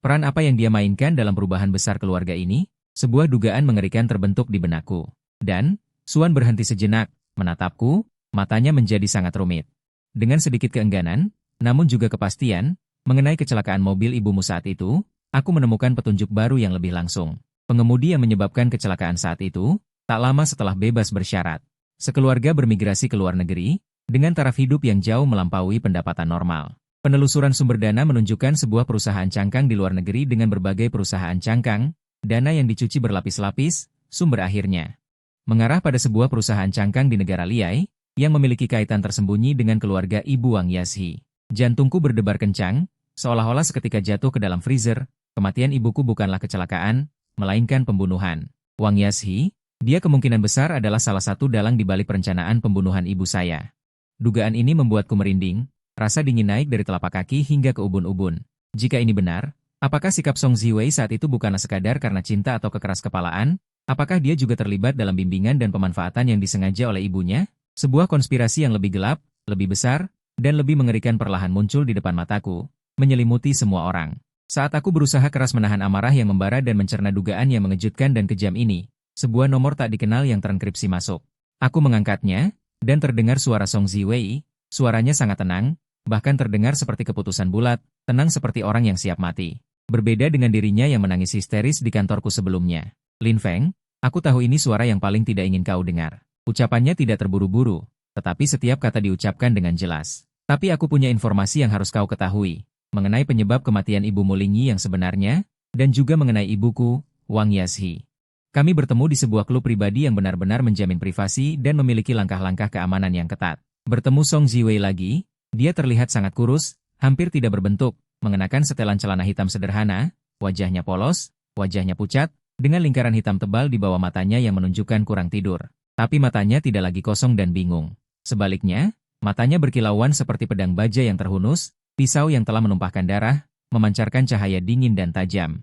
Peran apa yang dia mainkan dalam perubahan besar keluarga ini? Sebuah dugaan mengerikan terbentuk di benakku. Dan, Suan berhenti sejenak, menatapku, matanya menjadi sangat rumit. Dengan sedikit keengganan, namun juga kepastian, mengenai kecelakaan mobil ibumu saat itu, aku menemukan petunjuk baru yang lebih langsung. Pengemudi yang menyebabkan kecelakaan saat itu, tak lama setelah bebas bersyarat. Sekeluarga bermigrasi ke luar negeri, dengan taraf hidup yang jauh melampaui pendapatan normal. Penelusuran sumber dana menunjukkan sebuah perusahaan cangkang di luar negeri dengan berbagai perusahaan cangkang, dana yang dicuci berlapis-lapis, sumber akhirnya mengarah pada sebuah perusahaan cangkang di negara Liai, yang memiliki kaitan tersembunyi dengan keluarga ibu Wang Yazhi. Jantungku berdebar kencang, seolah-olah seketika jatuh ke dalam freezer. Kematian ibuku bukanlah kecelakaan, melainkan pembunuhan. Wang Yazhi, dia kemungkinan besar adalah salah satu dalang di balik perencanaan pembunuhan ibu saya. Dugaan ini membuatku merinding. Rasa dingin naik dari telapak kaki hingga ke ubun-ubun. Jika ini benar, apakah sikap Song Ziwei saat itu bukanlah sekadar karena cinta atau kekeraskepalaan? Apakah dia juga terlibat dalam bimbingan dan pemanfaatan yang disengaja oleh ibunya? Sebuah konspirasi yang lebih gelap, lebih besar, dan lebih mengerikan perlahan muncul di depan mataku, menyelimuti semua orang. Saat aku berusaha keras menahan amarah yang membara dan mencerna dugaan yang mengejutkan dan kejam ini, sebuah nomor tak dikenal yang terenkripsi masuk. Aku mengangkatnya, dan terdengar suara Song Ziwei. Suaranya sangat tenang, bahkan terdengar seperti keputusan bulat, tenang seperti orang yang siap mati. Berbeda dengan dirinya yang menangis histeris di kantorku sebelumnya. Lin Feng, aku tahu ini suara yang paling tidak ingin kau dengar. Ucapannya tidak terburu-buru, tetapi setiap kata diucapkan dengan jelas. Tapi aku punya informasi yang harus kau ketahui, mengenai penyebab kematian ibumu Lingyi yang sebenarnya, dan juga mengenai ibuku, Wang Yazhi. Kami bertemu di sebuah klub pribadi yang benar-benar menjamin privasi dan memiliki langkah-langkah keamanan yang ketat. Bertemu Song Ziwei lagi. Dia terlihat sangat kurus, hampir tidak berbentuk, mengenakan setelan celana hitam sederhana, wajahnya polos, wajahnya pucat, dengan lingkaran hitam tebal di bawah matanya yang menunjukkan kurang tidur. Tapi matanya tidak lagi kosong dan bingung. Sebaliknya, matanya berkilauan seperti pedang baja yang terhunus, pisau yang telah menumpahkan darah, memancarkan cahaya dingin dan tajam.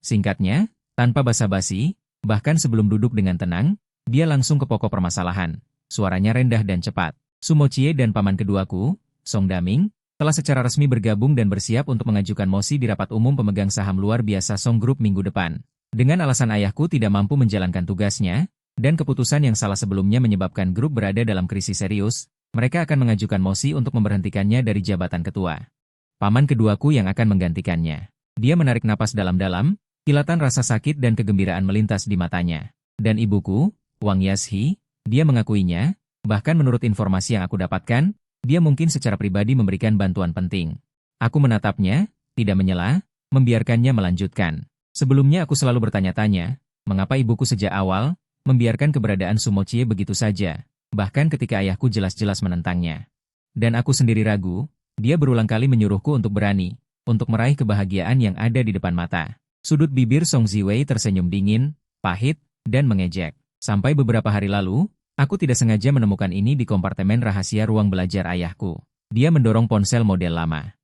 Singkatnya, tanpa basa-basi, bahkan sebelum duduk dengan tenang, dia langsung ke pokok permasalahan. Suaranya rendah dan cepat. Sumo Chie dan paman keduaku, Song Daming, telah secara resmi bergabung dan bersiap untuk mengajukan mosi di rapat umum pemegang saham luar biasa Song Group minggu depan. Dengan alasan ayahku tidak mampu menjalankan tugasnya, dan keputusan yang salah sebelumnya menyebabkan grup berada dalam krisis serius, mereka akan mengajukan mosi untuk memberhentikannya dari jabatan ketua. Paman keduaku yang akan menggantikannya. Dia menarik napas dalam-dalam, kilatan rasa sakit dan kegembiraan melintas di matanya. Dan ibuku, Wang Yazhi, dia mengakuinya, bahkan menurut informasi yang aku dapatkan, dia mungkin secara pribadi memberikan bantuan penting. Aku menatapnya, tidak menyela, membiarkannya melanjutkan. Sebelumnya aku selalu bertanya-tanya, mengapa ibuku sejak awal membiarkan keberadaan Sumo Chie begitu saja, bahkan ketika ayahku jelas-jelas menentangnya. Dan aku sendiri ragu, dia berulang kali menyuruhku untuk berani, untuk meraih kebahagiaan yang ada di depan mata. Sudut bibir Song Ziwei tersenyum dingin, pahit, dan mengejek. Sampai beberapa hari lalu, aku tidak sengaja menemukan ini di kompartemen rahasia ruang belajar ayahku. Dia mendorong ponsel model lama.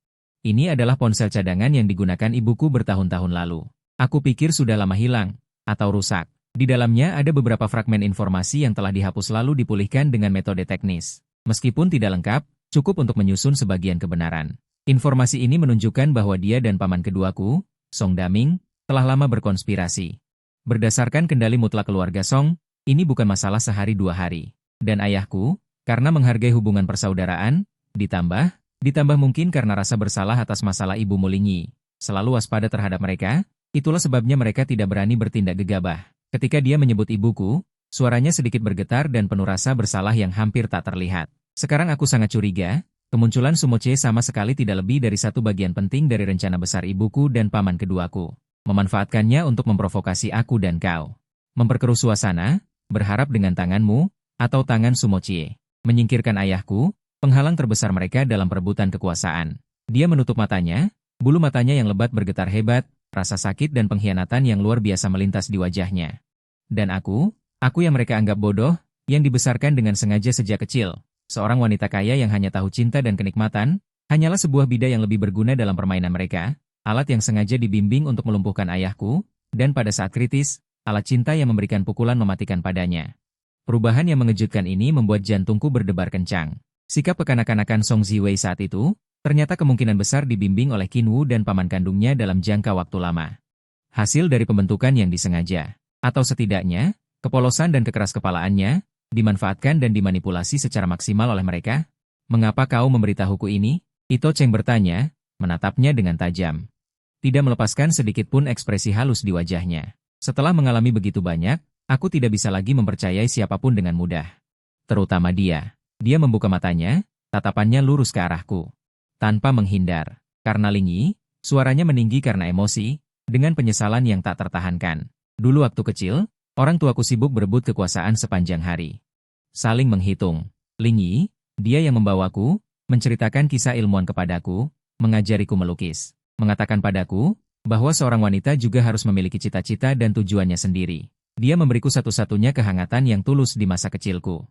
Ini adalah ponsel cadangan yang digunakan ibuku bertahun-tahun lalu. Aku pikir sudah lama hilang, atau rusak. Di dalamnya ada beberapa fragmen informasi yang telah dihapus lalu dipulihkan dengan metode teknis. Meskipun tidak lengkap, cukup untuk menyusun sebagian kebenaran. Informasi ini menunjukkan bahwa dia dan paman keduaku, Song Daming, telah lama berkonspirasi. Berdasarkan kendali mutlak keluarga Song, ini bukan masalah sehari dua hari. Dan ayahku, karena menghargai hubungan persaudaraan, ditambah mungkin karena rasa bersalah atas masalah ibu Lingyi, selalu waspada terhadap mereka, itulah sebabnya mereka tidak berani bertindak gegabah. Ketika dia menyebut ibuku, suaranya sedikit bergetar dan penuh rasa bersalah yang hampir tak terlihat. Sekarang aku sangat curiga, kemunculan Sumo Chie sama sekali tidak lebih dari satu bagian penting dari rencana besar ibuku dan paman keduaku. Memanfaatkannya untuk memprovokasi aku dan kau. Memperkeruh suasana, berharap dengan tanganmu, atau tangan Sumo Chie. Menyingkirkan ayahku, penghalang terbesar mereka dalam perebutan kekuasaan. Dia menutup matanya, bulu matanya yang lebat bergetar hebat, rasa sakit dan pengkhianatan yang luar biasa melintas di wajahnya. Dan aku yang mereka anggap bodoh, yang dibesarkan dengan sengaja sejak kecil, seorang wanita kaya yang hanya tahu cinta dan kenikmatan, hanyalah sebuah bida yang lebih berguna dalam permainan mereka, alat yang sengaja dibimbing untuk melumpuhkan ayahku, dan pada saat kritis, alat cinta yang memberikan pukulan mematikan padanya. Perubahan yang mengejutkan ini membuat jantungku berdebar kencang. Sikap kekanak-kanakan Song Ziwei saat itu, ternyata kemungkinan besar dibimbing oleh Qin Wu dan paman kandungnya dalam jangka waktu lama. Hasil dari pembentukan yang disengaja, atau setidaknya, kepolosan dan kekeraskepalaannya, dimanfaatkan dan dimanipulasi secara maksimal oleh mereka. Mengapa kau memberitahuku ini? Ito Cheng bertanya, menatapnya dengan tajam. Tidak melepaskan sedikit pun ekspresi halus di wajahnya. Setelah mengalami begitu banyak, aku tidak bisa lagi mempercayai siapapun dengan mudah. Terutama dia. Dia membuka matanya, tatapannya lurus ke arahku. tanpa menghindar. Karena Ling Yi, suaranya meninggi karena emosi, dengan penyesalan yang tak tertahankan. Dulu waktu kecil, orang tuaku sibuk berebut kekuasaan sepanjang hari. Saling menghitung. Ling Yi, dia yang membawaku, menceritakan kisah ilmuwan kepadaku, mengajariku melukis. Mengatakan padaku, bahwa seorang wanita juga harus memiliki cita-cita dan tujuannya sendiri. Dia memberiku satu-satunya kehangatan yang tulus di masa kecilku.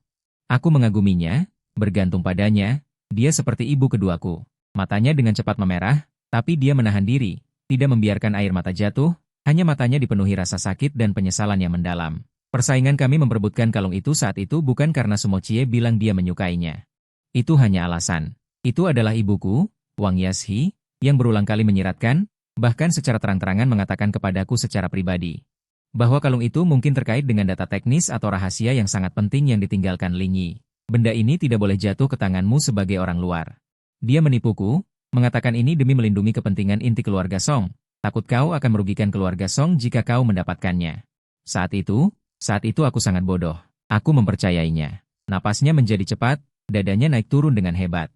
Aku mengaguminya, bergantung padanya, dia seperti ibu keduaku. Matanya dengan cepat memerah, tapi dia menahan diri, tidak membiarkan air mata jatuh, hanya matanya dipenuhi rasa sakit dan penyesalan yang mendalam. Persaingan kami memperebutkan kalung itu saat itu bukan karena Sumochie bilang dia menyukainya. Itu hanya alasan. Itu adalah ibuku, Wang Yashe, yang berulang kali menyiratkan, bahkan secara terang-terangan mengatakan kepadaku secara pribadi, bahwa kalung itu mungkin terkait dengan data teknis atau rahasia yang sangat penting yang ditinggalkan Ling Yi. Benda ini tidak boleh jatuh ke tanganmu sebagai orang luar. Dia menipuku, mengatakan ini demi melindungi kepentingan inti keluarga Song. Takut kau akan merugikan keluarga Song jika kau mendapatkannya. Saat itu aku sangat bodoh. Aku mempercayainya. Napasnya menjadi cepat, dadanya naik turun dengan hebat.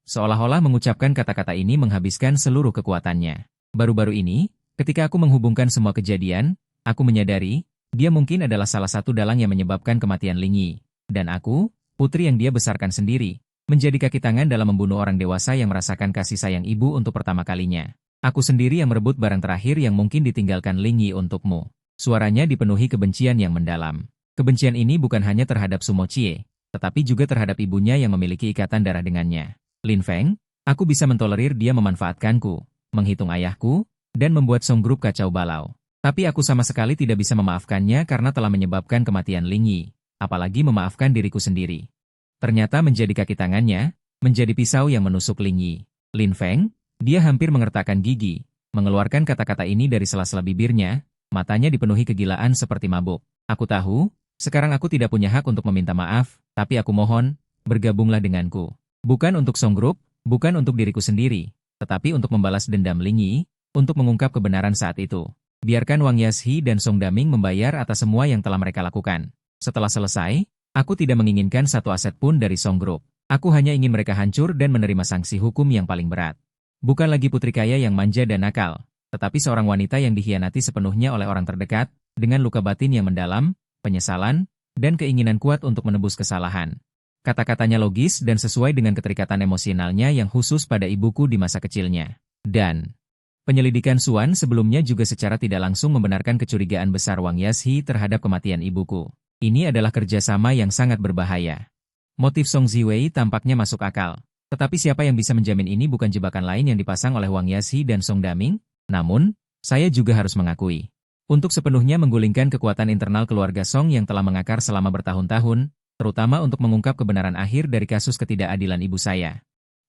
Seolah-olah mengucapkan kata-kata ini menghabiskan seluruh kekuatannya. Baru-baru ini, ketika aku menghubungkan semua kejadian, aku menyadari, dia mungkin adalah salah satu dalang yang menyebabkan kematian Ling Yi. Dan aku, putri yang dia besarkan sendiri, menjadi kaki tangan dalam membunuh orang dewasa yang merasakan kasih sayang ibu untuk pertama kalinya. Aku sendiri yang merebut barang terakhir yang mungkin ditinggalkan Ling Yi untukmu. Suaranya dipenuhi kebencian yang mendalam. Kebencian ini bukan hanya terhadap Sumochie, tetapi juga terhadap ibunya yang memiliki ikatan darah dengannya. Lin Feng, aku bisa mentolerir dia memanfaatkanku, menghitung ayahku, dan membuat Song Group kacau balau. Tapi aku sama sekali tidak bisa memaafkannya karena telah menyebabkan kematian Ling Yi, apalagi memaafkan diriku sendiri. Ternyata menjadi kaki tangannya, menjadi pisau yang menusuk Ling Yi. Lin Feng, dia hampir mengertakkan gigi, mengeluarkan kata-kata ini dari sela-sela bibirnya, matanya dipenuhi kegilaan seperti mabuk. Aku tahu, sekarang aku tidak punya hak untuk meminta maaf, tapi aku mohon, bergabunglah denganku. Bukan untuk Song Group, bukan untuk diriku sendiri, tetapi untuk membalas dendam Ling Yi, untuk mengungkap kebenaran saat itu. Biarkan Wang Yashe dan Song Daming membayar atas semua yang telah mereka lakukan. Setelah selesai, aku tidak menginginkan satu aset pun dari Song Group. Aku hanya ingin mereka hancur dan menerima sanksi hukum yang paling berat. Bukan lagi putri kaya yang manja dan nakal, tetapi seorang wanita yang dikhianati sepenuhnya oleh orang terdekat, dengan luka batin yang mendalam, penyesalan, dan keinginan kuat untuk menebus kesalahan. Kata-katanya logis dan sesuai dengan keterikatan emosionalnya yang khusus pada ibuku di masa kecilnya. Dan penyelidikan Suan sebelumnya juga secara tidak langsung membenarkan kecurigaan besar Wang Yashe terhadap kematian ibuku. Ini adalah kerjasama yang sangat berbahaya. Motif Song Ziwei tampaknya masuk akal. Tetapi siapa yang bisa menjamin ini bukan jebakan lain yang dipasang oleh Wang Yashe dan Song Daming? Namun, saya juga harus mengakui. Untuk sepenuhnya menggulingkan kekuatan internal keluarga Song yang telah mengakar selama bertahun-tahun, terutama untuk mengungkap kebenaran akhir dari kasus ketidakadilan ibu saya.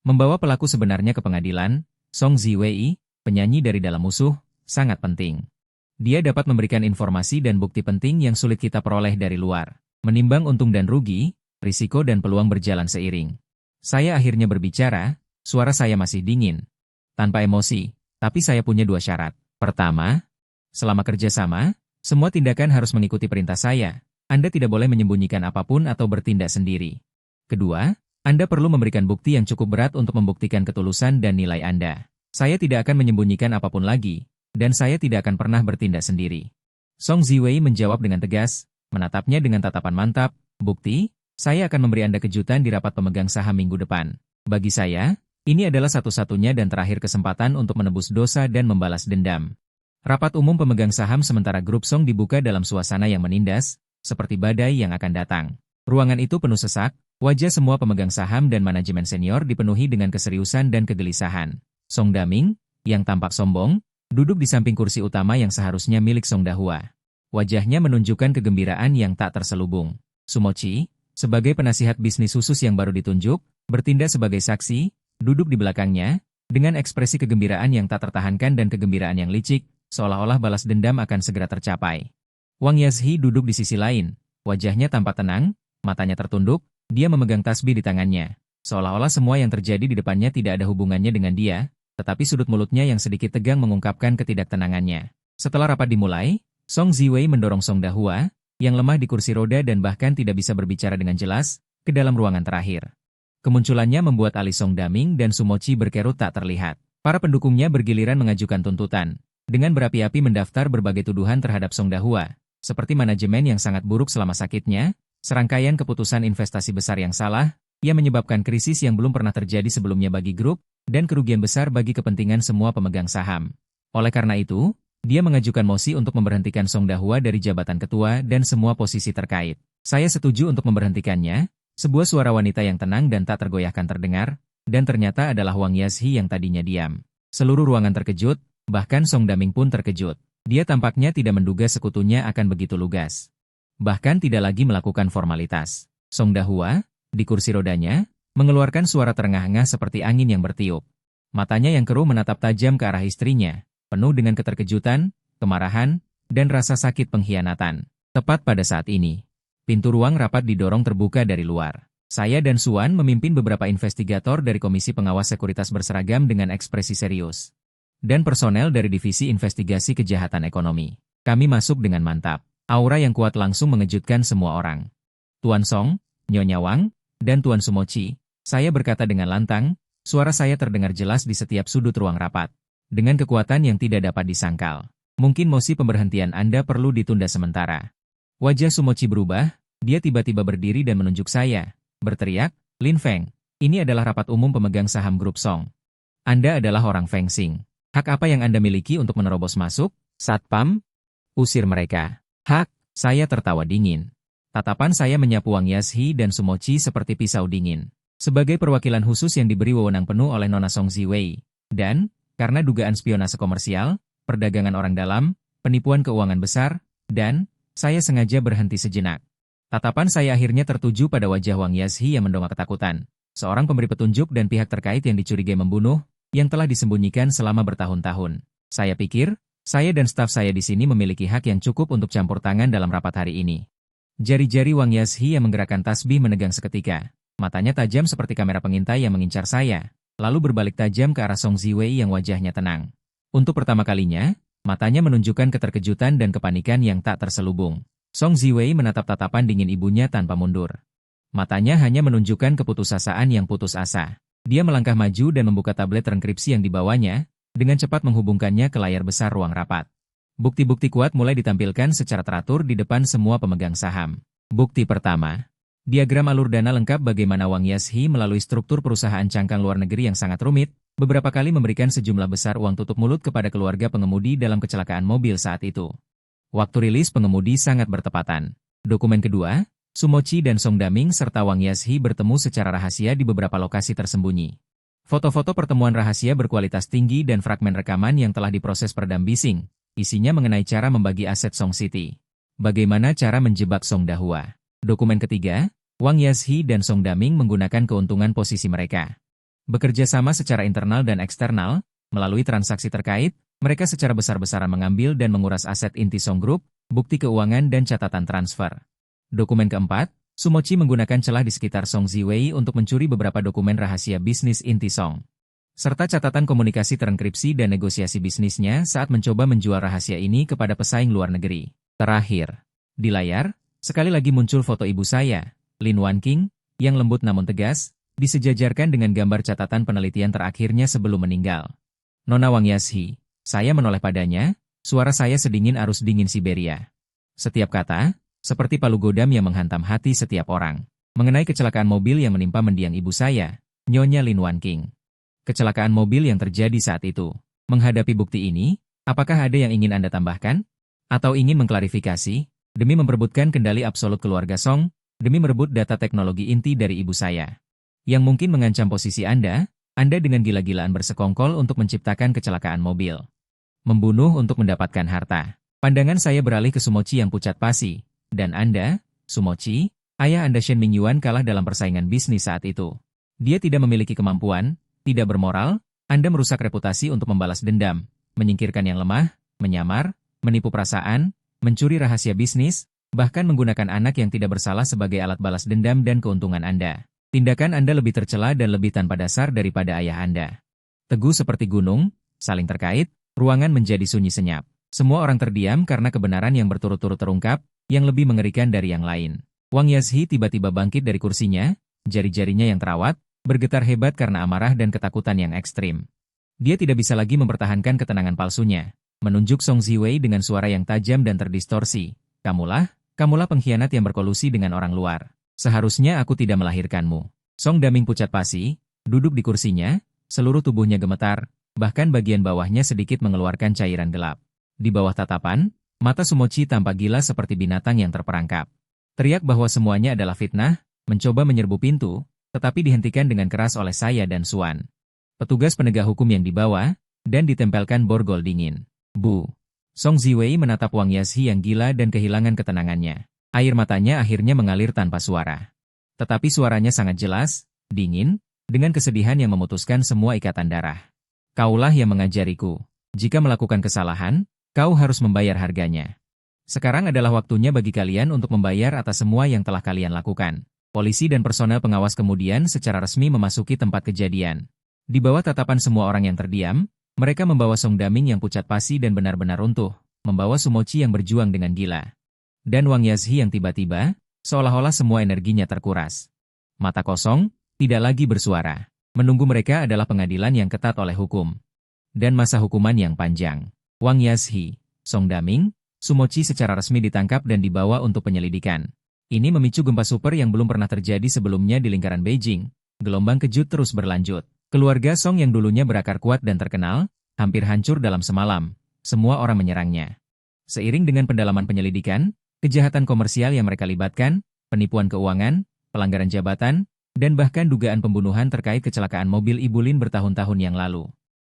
Membawa pelaku sebenarnya ke pengadilan, Song Ziwei, penyanyi dari dalam musuh, sangat penting. Dia dapat memberikan informasi dan bukti penting yang sulit kita peroleh dari luar. Menimbang untung dan rugi, risiko dan peluang berjalan seiring. Saya akhirnya berbicara, suara saya masih dingin. Tanpa emosi, tapi saya punya dua syarat. Pertama, selama kerjasama, semua tindakan harus mengikuti perintah saya. Anda tidak boleh menyembunyikan apapun atau bertindak sendiri. Kedua, Anda perlu memberikan bukti yang cukup berat untuk membuktikan ketulusan dan nilai Anda. Saya tidak akan menyembunyikan apapun lagi, dan saya tidak akan pernah bertindak sendiri. Song Ziwei menjawab dengan tegas, menatapnya dengan tatapan mantap. Bukti, saya akan memberi Anda kejutan di rapat pemegang saham minggu depan. Bagi saya, ini adalah satu-satunya dan terakhir kesempatan untuk menebus dosa dan membalas dendam. Rapat umum pemegang saham sementara grup Song dibuka dalam suasana yang menindas, seperti badai yang akan datang. Ruangan itu penuh sesak, wajah semua pemegang saham dan manajemen senior dipenuhi dengan keseriusan dan kegelisahan. Song Daming, yang tampak sombong, duduk di samping kursi utama yang seharusnya milik Song Dahua. Wajahnya menunjukkan kegembiraan yang tak terselubung. Sumochie, sebagai penasihat bisnis khusus yang baru ditunjuk, bertindak sebagai saksi, duduk di belakangnya, dengan ekspresi kegembiraan yang tak tertahankan dan kegembiraan yang licik, seolah-olah balas dendam akan segera tercapai. Wang Yashe duduk di sisi lain, wajahnya tampak tenang, matanya tertunduk, dia memegang tasbih di tangannya. Seolah-olah semua yang terjadi di depannya tidak ada hubungannya dengan dia, tetapi sudut mulutnya yang sedikit tegang mengungkapkan ketidaktenangannya. Setelah rapat dimulai, Song Ziwei mendorong Song Dahua, yang lemah di kursi roda dan bahkan tidak bisa berbicara dengan jelas, ke dalam ruangan terakhir. Kemunculannya membuat alis Song Daming dan Sumochi berkerut tak terlihat. Para pendukungnya bergiliran mengajukan tuntutan. Dengan berapi-api mendaftar berbagai tuduhan terhadap Song Dahua, seperti manajemen yang sangat buruk selama sakitnya, serangkaian keputusan investasi besar yang salah, yang menyebabkan krisis yang belum pernah terjadi sebelumnya bagi grup, dan kerugian besar bagi kepentingan semua pemegang saham. Oleh karena itu, dia mengajukan mosi untuk memberhentikan Song Dahua dari jabatan ketua dan semua posisi terkait. Saya setuju untuk memberhentikannya. Sebuah suara wanita yang tenang dan tak tergoyahkan terdengar, dan ternyata adalah Wang Yazhi yang tadinya diam. Seluruh ruangan terkejut, bahkan Song Daming pun terkejut. Dia tampaknya tidak menduga sekutunya akan begitu lugas. Bahkan tidak lagi melakukan formalitas. Song Dahua, di kursi rodanya, mengeluarkan suara terengah-engah seperti angin yang bertiup. Matanya yang keruh menatap tajam ke arah istrinya, penuh dengan keterkejutan, kemarahan, dan rasa sakit pengkhianatan. Tepat pada saat ini, pintu ruang rapat didorong terbuka dari luar. Saya dan Suan memimpin beberapa investigator dari Komisi Pengawas Sekuritas berseragam dengan ekspresi serius. Dan personel dari Divisi Investigasi Kejahatan Ekonomi. Kami masuk dengan mantap. Aura yang kuat langsung mengejutkan semua orang. Tuan Song, Nyonya Wang, dan Tuan Sumochi, saya berkata dengan lantang, suara saya terdengar jelas di setiap sudut ruang rapat. Dengan kekuatan yang tidak dapat disangkal. Mungkin mosi pemberhentian Anda perlu ditunda sementara. Wajah Sumochi berubah, dia tiba-tiba berdiri dan menunjuk saya, berteriak, Lin Feng, ini adalah rapat umum pemegang saham grup Song. Anda adalah orang Feng Xing. Hak apa yang Anda miliki untuk menerobos masuk? Satpam? Usir mereka. Hak, saya tertawa dingin. Tatapan saya menyapu Wang Yazhi dan Sumochi seperti pisau dingin. Sebagai perwakilan khusus yang diberi wewenang penuh oleh Nona Song Ziwei, dan, karena dugaan spionase komersial, perdagangan orang dalam, penipuan keuangan besar, dan, saya sengaja berhenti sejenak. Tatapan saya akhirnya tertuju pada wajah Wang Yazhi yang mendongak ketakutan. Seorang pemberi petunjuk dan pihak terkait yang dicurigai membunuh, yang telah disembunyikan selama bertahun-tahun. Saya pikir, saya dan staf saya di sini memiliki hak yang cukup untuk campur tangan dalam rapat hari ini. Jari-jari Wang Yazhi yang menggerakkan tasbih menegang seketika. Matanya tajam seperti kamera pengintai yang mengincar saya, lalu berbalik tajam ke arah Song Ziwei yang wajahnya tenang. Untuk pertama kalinya, matanya menunjukkan keterkejutan dan kepanikan yang tak terselubung. Song Ziwei menatap tatapan dingin ibunya tanpa mundur. Matanya hanya menunjukkan keputusasaan yang putus asa. Dia melangkah maju dan membuka tablet enkripsi yang dibawanya, dengan cepat menghubungkannya ke layar besar ruang rapat. Bukti-bukti kuat mulai ditampilkan secara teratur di depan semua pemegang saham. Bukti pertama. Diagram alur dana lengkap bagaimana Wang Yazhi melalui struktur perusahaan cangkang luar negeri yang sangat rumit, beberapa kali memberikan sejumlah besar uang tutup mulut kepada keluarga pengemudi dalam kecelakaan mobil saat itu. Waktu rilis pengemudi sangat bertepatan. Dokumen kedua, Sumochi dan Song Daming serta Wang Yazhi bertemu secara rahasia di beberapa lokasi tersembunyi. Foto-foto pertemuan rahasia berkualitas tinggi dan fragmen rekaman yang telah diproses peredam bising, isinya mengenai cara membagi aset Song City. Bagaimana cara menjebak Song Dahua. Dokumen ketiga, Wang Yazhi dan Song Daming menggunakan keuntungan posisi mereka. Bekerja sama secara internal dan eksternal, melalui transaksi terkait, mereka secara besar-besaran mengambil dan menguras aset inti Song Group, bukti keuangan dan catatan transfer. Dokumen keempat, Sumochi menggunakan celah di sekitar Song Ziwei untuk mencuri beberapa dokumen rahasia bisnis inti Song. Serta catatan komunikasi terenkripsi dan negosiasi bisnisnya saat mencoba menjual rahasia ini kepada pesaing luar negeri. Terakhir, di layar, sekali lagi muncul foto ibu saya, Lin Wanqing, yang lembut namun tegas, disejajarkan dengan gambar catatan penelitian terakhirnya sebelum meninggal. Nona Wang Yazhi, saya menoleh padanya, suara saya sedingin arus dingin Siberia. Setiap kata, seperti palu godam yang menghantam hati setiap orang. Mengenai kecelakaan mobil yang menimpa mendiang ibu saya, Nyonya Lin Wanqing. Kecelakaan mobil yang terjadi saat itu. Menghadapi bukti ini, apakah ada yang ingin Anda tambahkan? Atau ingin mengklarifikasi, demi memperebutkan kendali absolut keluarga Song, demi merebut data teknologi inti dari ibu saya? Yang mungkin mengancam posisi Anda dengan gila-gilaan bersekongkol untuk menciptakan kecelakaan mobil. Membunuh untuk mendapatkan harta. Pandangan saya beralih ke Sumochi yang pucat pasi. Dan Anda, Sumochi, ayah Anda Shen Mingyuan kalah dalam persaingan bisnis saat itu. Dia tidak memiliki kemampuan, tidak bermoral, Anda merusak reputasi untuk membalas dendam, menyingkirkan yang lemah, menyamar, menipu perasaan, mencuri rahasia bisnis, bahkan menggunakan anak yang tidak bersalah sebagai alat balas dendam dan keuntungan Anda. Tindakan Anda lebih tercela dan lebih tanpa dasar daripada ayah Anda. Teguh seperti gunung, saling terkait, ruangan menjadi sunyi senyap. Semua orang terdiam karena kebenaran yang berturut-turut terungkap, yang lebih mengerikan dari yang lain. Wang Yazhi tiba-tiba bangkit dari kursinya, jari-jarinya yang terawat, bergetar hebat karena amarah dan ketakutan yang ekstrim. Dia tidak bisa lagi mempertahankan ketenangan palsunya, menunjuk Song Ziwei dengan suara yang tajam dan terdistorsi. Kamulah pengkhianat yang berkolusi dengan orang luar. Seharusnya aku tidak melahirkanmu. Song Daming pucat pasi, duduk di kursinya, seluruh tubuhnya gemetar, bahkan bagian bawahnya sedikit mengeluarkan cairan gelap. Di bawah tatapan, mata Sumochi tampak gila seperti binatang yang terperangkap. Teriak bahwa semuanya adalah fitnah, mencoba menyerbu pintu, tetapi dihentikan dengan keras oleh saya dan Suan. Petugas penegak hukum yang dibawa, dan ditempelkan borgol dingin. Bu! Song Ziwei menatap Wang Yazhi yang gila dan kehilangan ketenangannya. Air matanya akhirnya mengalir tanpa suara. Tetapi suaranya sangat jelas, dingin, dengan kesedihan yang memutuskan semua ikatan darah. Kaulah yang mengajariku. Jika melakukan kesalahan, kau harus membayar harganya. Sekarang adalah waktunya bagi kalian untuk membayar atas semua yang telah kalian lakukan. Polisi dan personel pengawas kemudian secara resmi memasuki tempat kejadian. Di bawah tatapan semua orang yang terdiam, mereka membawa Song Daming yang pucat pasi dan benar-benar runtuh, membawa Sumochi yang berjuang dengan gila. Dan Wang Yazhi yang tiba-tiba, seolah-olah semua energinya terkuras. Mata kosong, tidak lagi bersuara. Menunggu mereka adalah pengadilan yang ketat oleh hukum. Dan masa hukuman yang panjang. Wang Yazhi, Song Daming, Sumochi secara resmi ditangkap dan dibawa untuk penyelidikan. Ini memicu gempa super yang belum pernah terjadi sebelumnya di lingkaran Beijing. Gelombang kejut terus berlanjut. Keluarga Song yang dulunya berakar kuat dan terkenal, hampir hancur dalam semalam. Semua orang menyerangnya. Seiring dengan pendalaman penyelidikan, kejahatan komersial yang mereka libatkan, penipuan keuangan, pelanggaran jabatan, dan bahkan dugaan pembunuhan terkait kecelakaan mobil Ibu Lin bertahun-tahun yang lalu.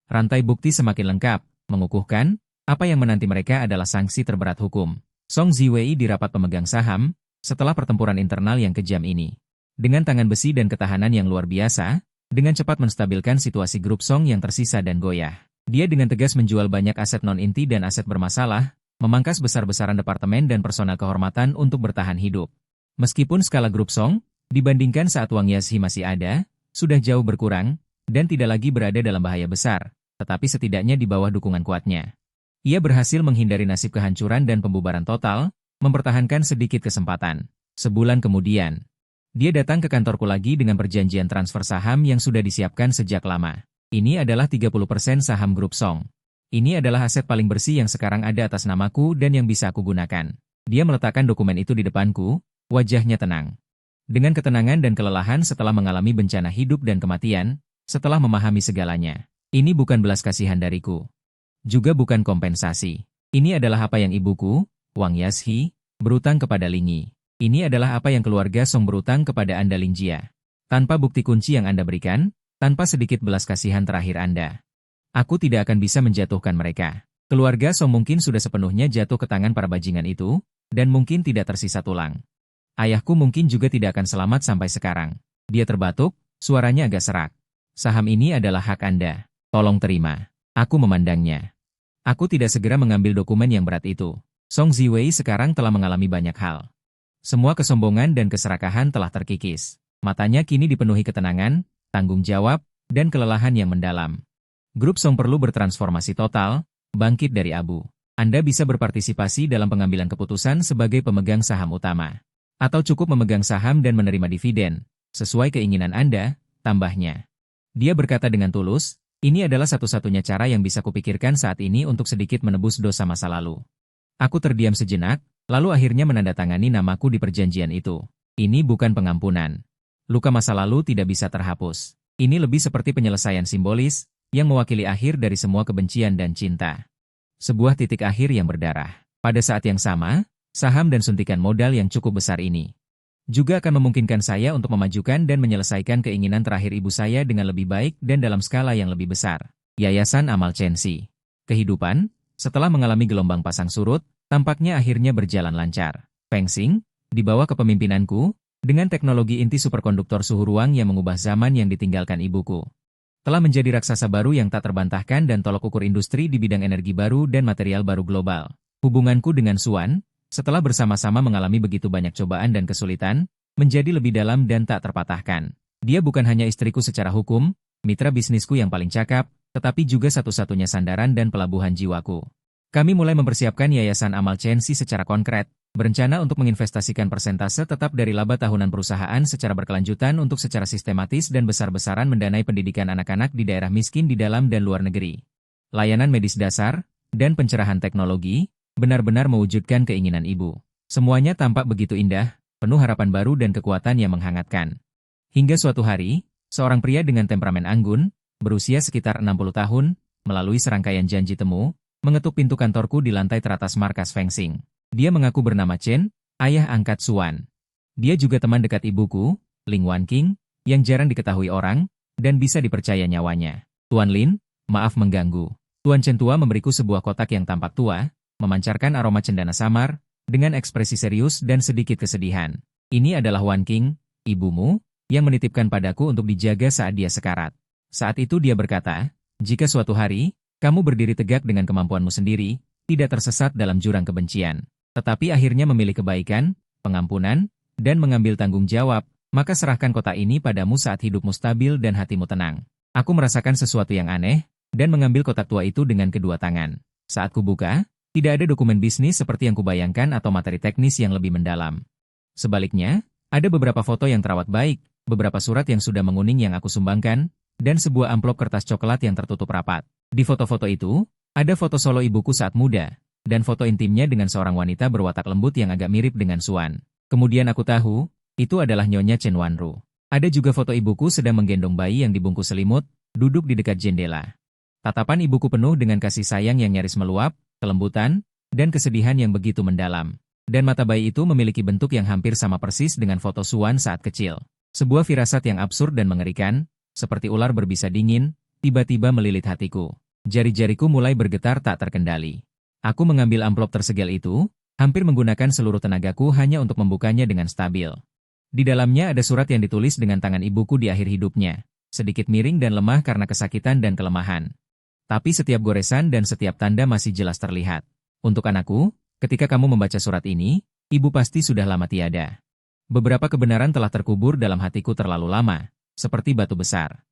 Rantai bukti semakin lengkap, mengukuhkan, apa yang menanti mereka adalah sanksi terberat hukum. Song Ziwei di rapat pemegang saham, setelah pertempuran internal yang kejam ini. Dengan tangan besi dan ketahanan yang luar biasa, dengan cepat menstabilkan situasi grup Song yang tersisa dan goyah. Dia dengan tegas menjual banyak aset non-inti dan aset bermasalah, memangkas besar-besaran departemen dan personal kehormatan untuk bertahan hidup. Meskipun skala grup Song, dibandingkan saat Wang Yazhi masih ada, sudah jauh berkurang, dan tidak lagi berada dalam bahaya besar, tetapi setidaknya di bawah dukungan kuatnya. Ia berhasil menghindari nasib kehancuran dan pembubaran total, mempertahankan sedikit kesempatan. Sebulan kemudian, dia datang ke kantorku lagi dengan perjanjian transfer saham yang sudah disiapkan sejak lama. Ini adalah 30% saham grup Song. Ini adalah aset paling bersih yang sekarang ada atas namaku dan yang bisa aku gunakan. Dia meletakkan dokumen itu di depanku, wajahnya tenang. Dengan ketenangan dan kelelahan setelah mengalami bencana hidup dan kematian, setelah memahami segalanya. Ini bukan belas kasihan dariku. Juga bukan kompensasi. Ini adalah apa yang ibuku, Wang Yazhi, berutang kepada Lingi. Ini adalah apa yang keluarga Song berutang kepada Anda Lingjia. Tanpa bukti kunci yang Anda berikan, tanpa sedikit belas kasihan terakhir Anda, aku tidak akan bisa menjatuhkan mereka. Keluarga Song mungkin sudah sepenuhnya jatuh ke tangan para bajingan itu, dan mungkin tidak tersisa tulang. Ayahku mungkin juga tidak akan selamat sampai sekarang. Dia terbatuk, suaranya agak serak. Saham ini adalah hak Anda. Tolong terima. Aku memandangnya. Aku tidak segera mengambil dokumen yang berat itu. Song Ziwei sekarang telah mengalami banyak hal. Semua kesombongan dan keserakahan telah terkikis. Matanya kini dipenuhi ketenangan, tanggung jawab, dan kelelahan yang mendalam. Grup Song perlu bertransformasi total, bangkit dari abu. Anda bisa berpartisipasi dalam pengambilan keputusan sebagai pemegang saham utama. Atau cukup memegang saham dan menerima dividen, sesuai keinginan Anda, tambahnya. Dia berkata dengan tulus, ini adalah satu-satunya cara yang bisa kupikirkan saat ini untuk sedikit menebus dosa masa lalu. Aku terdiam sejenak, lalu akhirnya menandatangani namaku di perjanjian itu. Ini bukan pengampunan. Luka masa lalu tidak bisa terhapus. Ini lebih seperti penyelesaian simbolis, yang mewakili akhir dari semua kebencian dan cinta. Sebuah titik akhir yang berdarah. Pada saat yang sama, saham dan suntikan modal yang cukup besar ini juga akan memungkinkan saya untuk memajukan dan menyelesaikan keinginan terakhir ibu saya dengan lebih baik dan dalam skala yang lebih besar. Yayasan Amal Chensi. Kehidupan, setelah mengalami gelombang pasang surut, tampaknya akhirnya berjalan lancar. Feng Xing, di bawah kepemimpinanku, dengan teknologi inti superkonduktor suhu ruang yang mengubah zaman yang ditinggalkan ibuku, telah menjadi raksasa baru yang tak terbantahkan dan tolok ukur industri di bidang energi baru dan material baru global. Hubunganku dengan Suan, setelah bersama-sama mengalami begitu banyak cobaan dan kesulitan, menjadi lebih dalam dan tak terpatahkan. Dia bukan hanya istriku secara hukum, mitra bisnisku yang paling cakap, tetapi juga satu-satunya sandaran dan pelabuhan jiwaku. Kami mulai mempersiapkan Yayasan Amal Chensi secara konkret, Berencana untuk menginvestasikan persentase tetap dari laba tahunan perusahaan secara berkelanjutan untuk secara sistematis dan besar-besaran mendanai pendidikan anak-anak di daerah miskin di dalam dan luar negeri. Layanan medis dasar, dan pencerahan teknologi, benar-benar mewujudkan keinginan ibu. Semuanya tampak begitu indah, penuh harapan baru dan kekuatan yang menghangatkan. Hingga suatu hari, seorang pria dengan temperamen anggun, berusia sekitar 60 tahun, melalui serangkaian janji temu, mengetuk pintu kantorku di lantai teratas markas Fengsing. Dia mengaku bernama Chen, ayah angkat Suan. Dia juga teman dekat ibuku, Ling Wanqing, yang jarang diketahui orang, dan bisa dipercaya nyawanya. Tuan Lin, maaf mengganggu. Tuan Chen tua memberiku sebuah kotak yang tampak tua, memancarkan aroma cendana samar, dengan ekspresi serius dan sedikit kesedihan. Ini adalah Wanqing, ibumu, yang menitipkan padaku untuk dijaga saat dia sekarat. Saat itu dia berkata, jika suatu hari, kamu berdiri tegak dengan kemampuanmu sendiri, tidak tersesat dalam jurang kebencian, tetapi akhirnya memilih kebaikan, pengampunan, dan mengambil tanggung jawab, maka serahkan kotak ini padamu saat hidupmu stabil dan hatimu tenang. Aku merasakan sesuatu yang aneh, dan mengambil kotak tua itu dengan kedua tangan. Saat kubuka, tidak ada dokumen bisnis seperti yang kubayangkan atau materi teknis yang lebih mendalam. Sebaliknya, ada beberapa foto yang terawat baik, beberapa surat yang sudah menguning yang aku sumbangkan, dan sebuah amplop kertas coklat yang tertutup rapat. Di foto-foto itu, ada foto solo ibuku saat muda, dan foto intimnya dengan seorang wanita berwatak lembut yang agak mirip dengan Suan. Kemudian aku tahu, itu adalah Nyonya Chen Wanru. Ada juga foto ibuku sedang menggendong bayi yang dibungkus selimut, duduk di dekat jendela. Tatapan ibuku penuh dengan kasih sayang yang nyaris meluap, kelembutan, dan kesedihan yang begitu mendalam. Dan mata bayi itu memiliki bentuk yang hampir sama persis dengan foto Suan saat kecil. Sebuah firasat yang absurd dan mengerikan, seperti ular berbisa dingin, tiba-tiba melilit hatiku. Jari-jariku mulai bergetar tak terkendali. Aku mengambil amplop tersegel itu, hampir menggunakan seluruh tenagaku hanya untuk membukanya dengan stabil. Di dalamnya ada surat yang ditulis dengan tangan ibuku di akhir hidupnya, sedikit miring dan lemah karena kesakitan dan kelemahan. Tapi setiap goresan dan setiap tanda masih jelas terlihat. Untuk anakku, ketika kamu membaca surat ini, ibu pasti sudah lama tiada. Beberapa kebenaran telah terkubur dalam hatiku terlalu lama, seperti batu besar.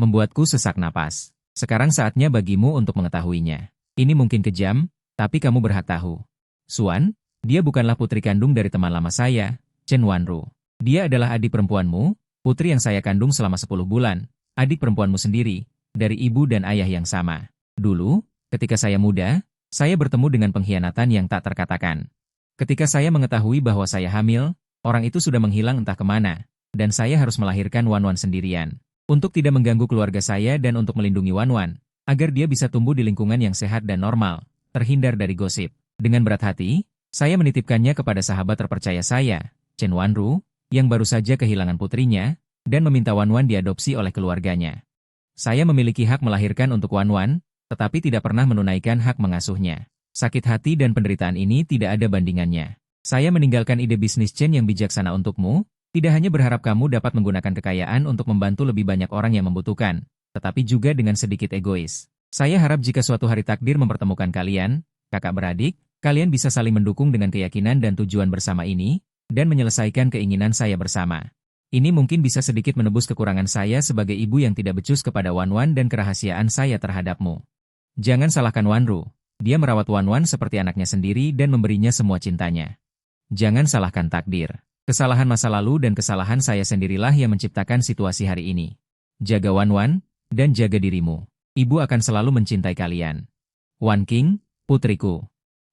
Membuatku sesak napas. Sekarang saatnya bagimu untuk mengetahuinya. Ini mungkin kejam, tapi kamu berhak tahu. Suan, dia bukanlah putri kandung dari teman lama saya, Chen Wanru. Dia adalah adik perempuanmu, putri yang saya kandung selama 10 bulan, adik perempuanmu sendiri, dari ibu dan ayah yang sama. Dulu, ketika saya muda, saya bertemu dengan pengkhianatan yang tak terkatakan. Ketika saya mengetahui bahwa saya hamil, orang itu sudah menghilang entah kemana, dan saya harus melahirkan Wanwan sendirian. Untuk tidak mengganggu keluarga saya dan untuk melindungi Wanwan, agar dia bisa tumbuh di lingkungan yang sehat dan normal, terhindar dari gosip. Dengan berat hati, saya menitipkannya kepada sahabat terpercaya saya, Chen Wanru, yang baru saja kehilangan putrinya, dan meminta Wanwan diadopsi oleh keluarganya. Saya memiliki hak melahirkan untuk Wanwan, tetapi tidak pernah menunaikan hak mengasuhnya. Sakit hati dan penderitaan ini tidak ada bandingannya. Saya meninggalkan ide bisnis Chen yang bijaksana untukmu, tidak hanya berharap kamu dapat menggunakan kekayaan untuk membantu lebih banyak orang yang membutuhkan, tetapi juga dengan sedikit egois. Saya harap jika suatu hari takdir mempertemukan kalian, kakak beradik, kalian bisa saling mendukung dengan keyakinan dan tujuan bersama ini, dan menyelesaikan keinginan saya bersama. Ini mungkin bisa sedikit menebus kekurangan saya sebagai ibu yang tidak becus kepada Wanwan dan kerahasiaan saya terhadapmu. Jangan salahkan Wanru, dia merawat Wanwan seperti anaknya sendiri dan memberinya semua cintanya. Jangan salahkan takdir. Kesalahan masa lalu dan kesalahan saya sendirilah yang menciptakan situasi hari ini. Jaga Wanwan, dan jaga dirimu. Ibu akan selalu mencintai kalian. Wanqing, putriku.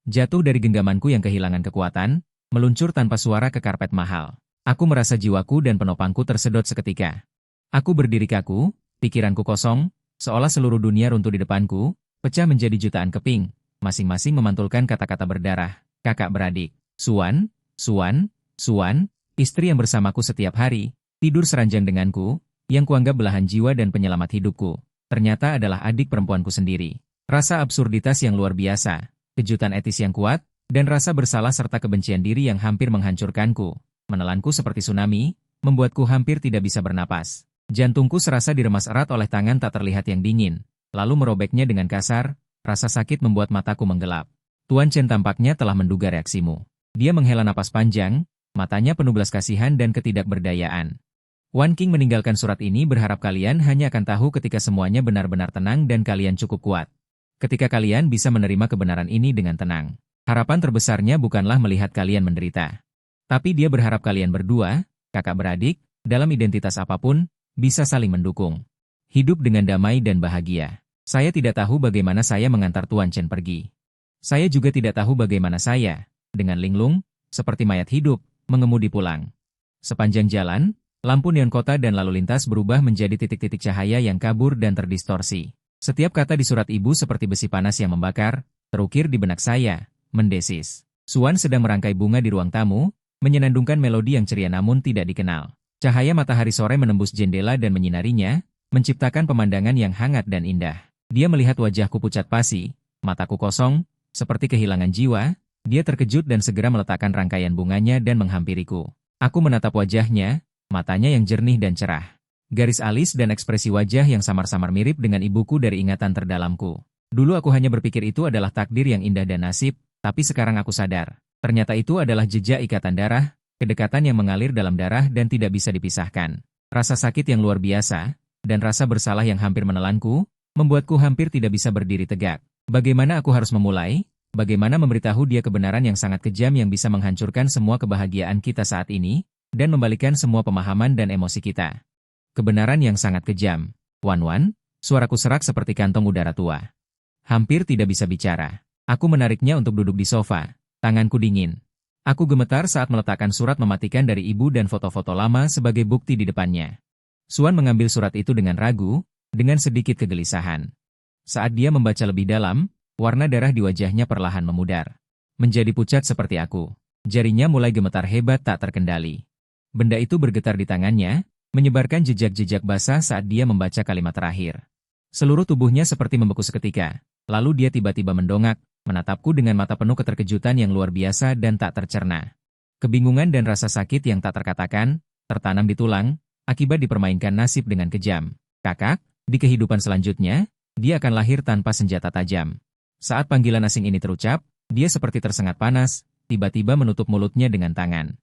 Jatuh dari genggamanku yang kehilangan kekuatan, meluncur tanpa suara ke karpet mahal. Aku merasa jiwaku dan penopangku tersedot seketika. Aku berdiri kaku, pikiranku kosong, seolah seluruh dunia runtuh di depanku, pecah menjadi jutaan keping, masing-masing memantulkan kata-kata berdarah, kakak beradik. Suan, Suan, Suan, istri yang bersamaku setiap hari, tidur seranjang denganku, yang kuanggap belahan jiwa dan penyelamat hidupku, ternyata adalah adik perempuanku sendiri. Rasa absurditas yang luar biasa, kejutan etis yang kuat, dan rasa bersalah serta kebencian diri yang hampir menghancurkanku, menelanku seperti tsunami, membuatku hampir tidak bisa bernapas. Jantungku serasa diremas erat oleh tangan tak terlihat yang dingin, lalu merobeknya dengan kasar, rasa sakit membuat mataku menggelap. Tuan Chen tampaknya telah menduga reaksimu. Dia menghela napas panjang, matanya penuh belas kasihan dan ketidakberdayaan. Wanqing meninggalkan surat ini berharap kalian hanya akan tahu ketika semuanya benar-benar tenang dan kalian cukup kuat. Ketika kalian bisa menerima kebenaran ini dengan tenang. Harapan terbesarnya bukanlah melihat kalian menderita. Tapi dia berharap kalian berdua, kakak beradik, dalam identitas apapun, bisa saling mendukung. Hidup dengan damai dan bahagia. Saya tidak tahu bagaimana saya mengantar Tuan Chen pergi. Saya juga tidak tahu bagaimana saya, dengan linglung, seperti mayat hidup, mengemudi pulang. Sepanjang jalan, lampu neon kota dan lalu lintas berubah menjadi titik-titik cahaya yang kabur dan terdistorsi. Setiap kata di surat ibu seperti besi panas yang membakar, terukir di benak saya, mendesis. Suan sedang merangkai bunga di ruang tamu, menyenandungkan melodi yang ceria namun tidak dikenal. Cahaya matahari sore menembus jendela dan menyinarinya, menciptakan pemandangan yang hangat dan indah. Dia melihat wajahku pucat pasi, mataku kosong, seperti kehilangan jiwa. Dia terkejut dan segera meletakkan rangkaian bunganya dan menghampiriku. Aku menatap wajahnya, matanya yang jernih dan cerah. Garis alis dan ekspresi wajah yang samar-samar mirip dengan ibuku dari ingatan terdalamku. Dulu aku hanya berpikir itu adalah takdir yang indah dan nasib, tapi sekarang aku sadar. Ternyata itu adalah jejak ikatan darah, kedekatan yang mengalir dalam darah dan tidak bisa dipisahkan. Rasa sakit yang luar biasa, dan rasa bersalah yang hampir menelanku, membuatku hampir tidak bisa berdiri tegak. Bagaimana aku harus memulai? Bagaimana memberitahu dia kebenaran yang sangat kejam yang bisa menghancurkan semua kebahagiaan kita saat ini, dan membalikan semua pemahaman dan emosi kita? Kebenaran yang sangat kejam. Wan, suaraku serak seperti kantong udara tua. Hampir tidak bisa bicara. Aku menariknya untuk duduk di sofa. Tanganku dingin. Aku gemetar saat meletakkan surat mematikan dari ibu dan foto-foto lama sebagai bukti di depannya. Suan mengambil surat itu dengan ragu, dengan sedikit kegelisahan. Saat dia membaca lebih dalam, warna darah di wajahnya perlahan memudar. Menjadi pucat seperti aku. Jarinya mulai gemetar hebat tak terkendali. Benda itu bergetar di tangannya, menyebarkan jejak-jejak basah saat dia membaca kalimat terakhir. Seluruh tubuhnya seperti membeku seketika. Lalu dia tiba-tiba mendongak, menatapku dengan mata penuh keterkejutan yang luar biasa dan tak tercerna. Kebingungan dan rasa sakit yang tak terkatakan, tertanam di tulang, akibat dipermainkan nasib dengan kejam. Kakak, di kehidupan selanjutnya, dia akan lahir tanpa senjata tajam. Saat panggilan asing ini terucap, dia seperti tersengat panas, tiba-tiba menutup mulutnya dengan tangan.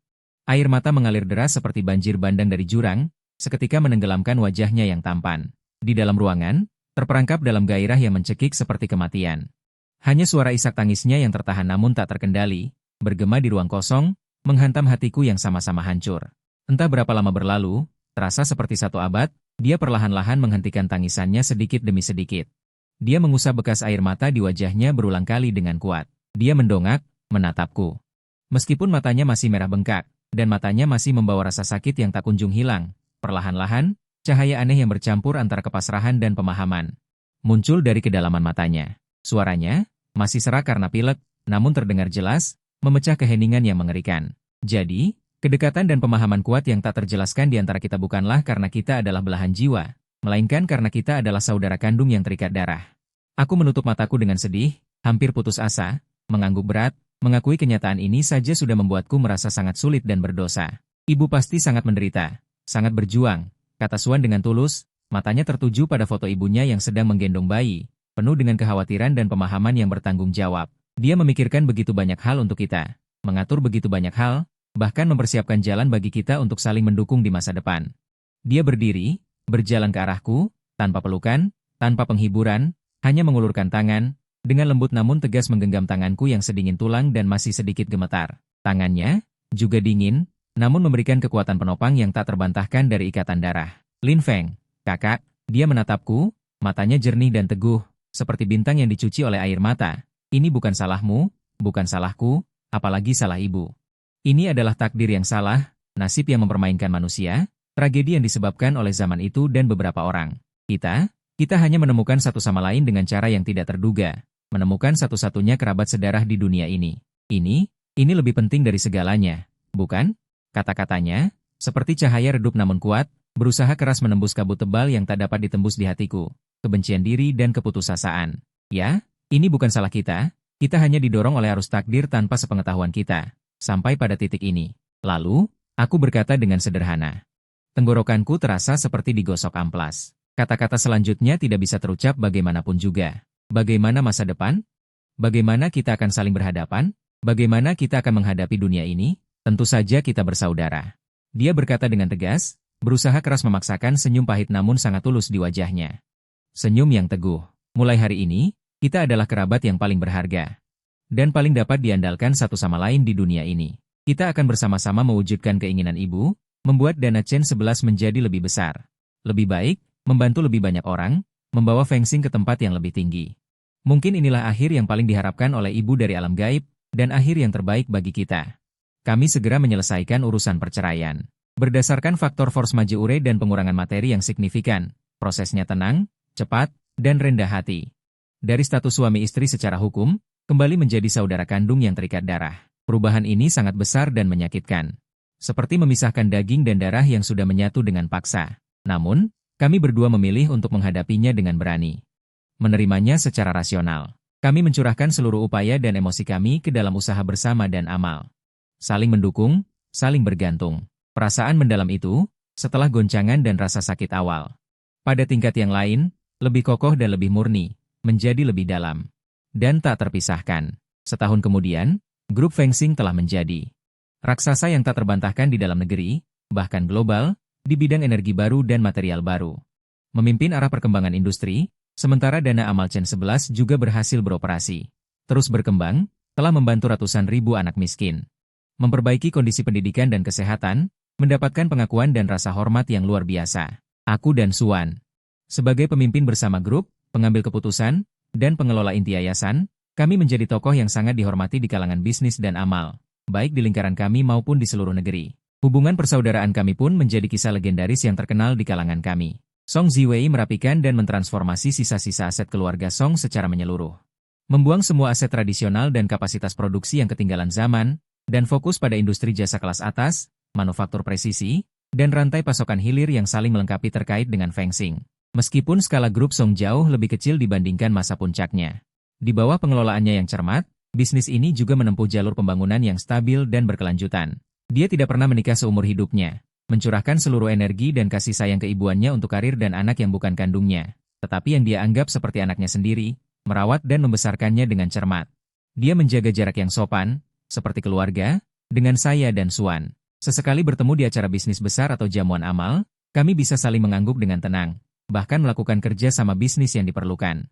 Air mata mengalir deras seperti banjir bandang dari jurang, seketika menenggelamkan wajahnya yang tampan. Di dalam ruangan, terperangkap dalam gairah yang mencekik seperti kematian. Hanya suara isak tangisnya yang tertahan namun tak terkendali, bergema di ruang kosong, menghantam hatiku yang sama-sama hancur. Entah berapa lama berlalu, terasa seperti 1 abad, dia perlahan-lahan menghentikan tangisannya sedikit demi sedikit. Dia mengusap bekas air mata di wajahnya berulang kali dengan kuat. Dia mendongak, menatapku. Meskipun matanya masih merah bengkak, dan matanya masih membawa rasa sakit yang tak kunjung hilang, perlahan-lahan, cahaya aneh yang bercampur antara kepasrahan dan pemahaman muncul dari kedalaman matanya. Suaranya masih serak karena pilek, namun terdengar jelas, memecah keheningan yang mengerikan. Jadi, kedekatan dan pemahaman kuat yang tak terjelaskan di antara kita bukanlah karena kita adalah belahan jiwa, melainkan karena kita adalah saudara kandung yang terikat darah. Aku menutup mataku dengan sedih, hampir putus asa, mengangguk berat, mengakui kenyataan ini saja sudah membuatku merasa sangat sulit dan berdosa. Ibu pasti sangat menderita, sangat berjuang, kata Suan dengan tulus, matanya tertuju pada foto ibunya yang sedang menggendong bayi, penuh dengan kekhawatiran dan pemahaman yang bertanggung jawab. Dia memikirkan begitu banyak hal untuk kita, mengatur begitu banyak hal, bahkan mempersiapkan jalan bagi kita untuk saling mendukung di masa depan. Dia berdiri, berjalan ke arahku, tanpa pelukan, tanpa penghiburan, hanya mengulurkan tangan, dengan lembut namun tegas menggenggam tanganku yang sedingin tulang dan masih sedikit gemetar. Tangannya, juga dingin, namun memberikan kekuatan penopang yang tak terbantahkan dari ikatan darah. Lin Feng, kakak, dia menatapku, matanya jernih dan teguh, seperti bintang yang dicuci oleh air mata. Ini bukan salahmu, bukan salahku, apalagi salah ibu. Ini adalah takdir yang salah, nasib yang mempermainkan manusia, tragedi yang disebabkan oleh zaman itu dan beberapa orang. Kita hanya menemukan satu sama lain dengan cara yang tidak terduga, menemukan satu-satunya kerabat sedarah di dunia ini. Ini lebih penting dari segalanya, bukan? Kata-katanya, seperti cahaya redup namun kuat, berusaha keras menembus kabut tebal yang tak dapat ditembus di hatiku, kebencian diri dan keputusasaan. Ya, ini bukan salah kita hanya didorong oleh arus takdir tanpa sepengetahuan kita, sampai pada titik ini. Lalu, aku berkata dengan sederhana. Tenggorokanku terasa seperti digosok amplas. Kata-kata selanjutnya tidak bisa terucap bagaimanapun juga. Bagaimana masa depan? Bagaimana kita akan saling berhadapan? Bagaimana kita akan menghadapi dunia ini? Tentu saja kita bersaudara. Dia berkata dengan tegas, berusaha keras memaksakan senyum pahit namun sangat tulus di wajahnya. Senyum yang teguh. Mulai hari ini, kita adalah kerabat yang paling berharga. dan paling dapat diandalkan satu sama lain di dunia ini. Kita akan bersama-sama mewujudkan keinginan ibu, membuat dana Chen 11 menjadi lebih besar. Lebih baik, membantu lebih banyak orang, membawa Feng Xing ke tempat yang lebih tinggi. Mungkin inilah akhir yang paling diharapkan oleh ibu dari alam gaib, dan akhir yang terbaik bagi kita. Kami segera menyelesaikan urusan perceraian. Berdasarkan faktor force majeure dan pengurangan materi yang signifikan, prosesnya tenang, cepat, dan rendah hati. Dari status suami istri secara hukum, kembali menjadi saudara kandung yang terikat darah. Perubahan ini sangat besar dan menyakitkan. Seperti memisahkan daging dan darah yang sudah menyatu dengan paksa. Namun, kami berdua memilih untuk menghadapinya dengan berani. Menerimanya secara rasional. Kami mencurahkan seluruh upaya dan emosi kami ke dalam usaha bersama dan amal. Saling mendukung, saling bergantung. Perasaan mendalam itu, setelah goncangan dan rasa sakit awal. Pada tingkat yang lain, lebih kokoh dan lebih murni, menjadi lebih dalam. Dan tak terpisahkan. Setahun kemudian, grup Feng Xing telah menjadi raksasa yang tak terbantahkan di dalam negeri, bahkan global, di bidang energi baru dan material baru. Memimpin arah perkembangan industri, sementara dana amal Chen 11 juga berhasil beroperasi. Terus berkembang, telah membantu ratusan ribu anak miskin. Memperbaiki kondisi pendidikan dan kesehatan, mendapatkan pengakuan dan rasa hormat yang luar biasa. Aku dan Suan, sebagai pemimpin bersama grup, pengambil keputusan, dan pengelola inti yayasan, kami menjadi tokoh yang sangat dihormati di kalangan bisnis dan amal, baik di lingkaran kami maupun di seluruh negeri. Hubungan persaudaraan kami pun menjadi kisah legendaris yang terkenal di kalangan kami. Song Ziwei merapikan dan mentransformasi sisa-sisa aset keluarga Song secara menyeluruh. Membuang semua aset tradisional dan kapasitas produksi yang ketinggalan zaman, dan fokus pada industri jasa kelas atas, manufaktur presisi, dan rantai pasokan hilir yang saling melengkapi terkait dengan Feng Xing. Meskipun skala grup Song jauh lebih kecil dibandingkan masa puncaknya. Di bawah pengelolaannya yang cermat, bisnis ini juga menempuh jalur pembangunan yang stabil dan berkelanjutan. Dia tidak pernah menikah seumur hidupnya, mencurahkan seluruh energi dan kasih sayang keibuannya untuk karir dan anak yang bukan kandungnya, tetapi yang dia anggap seperti anaknya sendiri, merawat dan membesarkannya dengan cermat. Dia menjaga jarak yang sopan, seperti keluarga, dengan saya dan Suan. Sesekali bertemu di acara bisnis besar atau jamuan amal, kami bisa saling mengangguk dengan tenang, bahkan melakukan kerja sama bisnis yang diperlukan.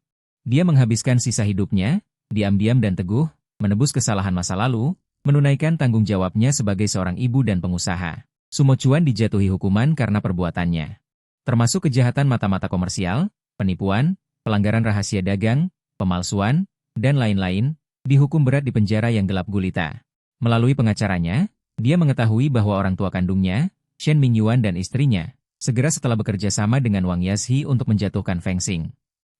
Dia menghabiskan sisa hidupnya, diam-diam dan teguh, menebus kesalahan masa lalu, menunaikan tanggung jawabnya sebagai seorang ibu dan pengusaha. Sumo Chuan dijatuhi hukuman karena perbuatannya. Termasuk kejahatan mata-mata komersial, penipuan, pelanggaran rahasia dagang, pemalsuan, dan lain-lain, dihukum berat di penjara yang gelap gulita. Melalui pengacaranya, dia mengetahui bahwa orang tua kandungnya, Shen Mingyuan dan istrinya, segera setelah bekerja sama dengan Wang Yazhi untuk menjatuhkan Feng Xing.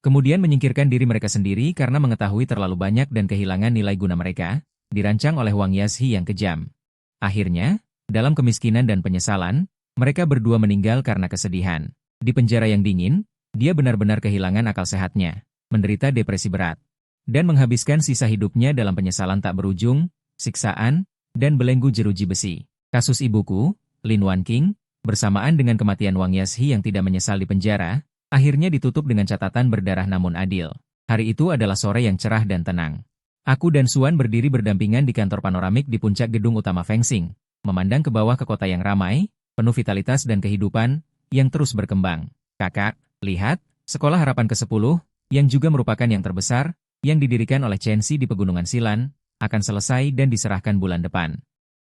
Kemudian menyingkirkan diri mereka sendiri karena mengetahui terlalu banyak dan kehilangan nilai guna mereka, dirancang oleh Wang Yazhi yang kejam. Akhirnya, dalam kemiskinan dan penyesalan, mereka berdua meninggal karena kesedihan. Di penjara yang dingin, dia benar-benar kehilangan akal sehatnya, menderita depresi berat, dan menghabiskan sisa hidupnya dalam penyesalan tak berujung, siksaan, dan belenggu jeruji besi. Kasus ibuku, Lin Wanqing, bersamaan dengan kematian Wang Yazhi yang tidak menyesal di penjara, akhirnya ditutup dengan catatan berdarah namun adil. Hari itu adalah sore yang cerah dan tenang. Aku dan Suan berdiri berdampingan di kantor panoramik di puncak gedung utama Feng Xing, memandang ke bawah ke kota yang ramai, penuh vitalitas dan kehidupan, yang terus berkembang. Kakak, lihat, Sekolah Harapan ke-10, yang juga merupakan yang terbesar, yang didirikan oleh Chen Xi di Pegunungan Silan, akan selesai dan diserahkan bulan depan.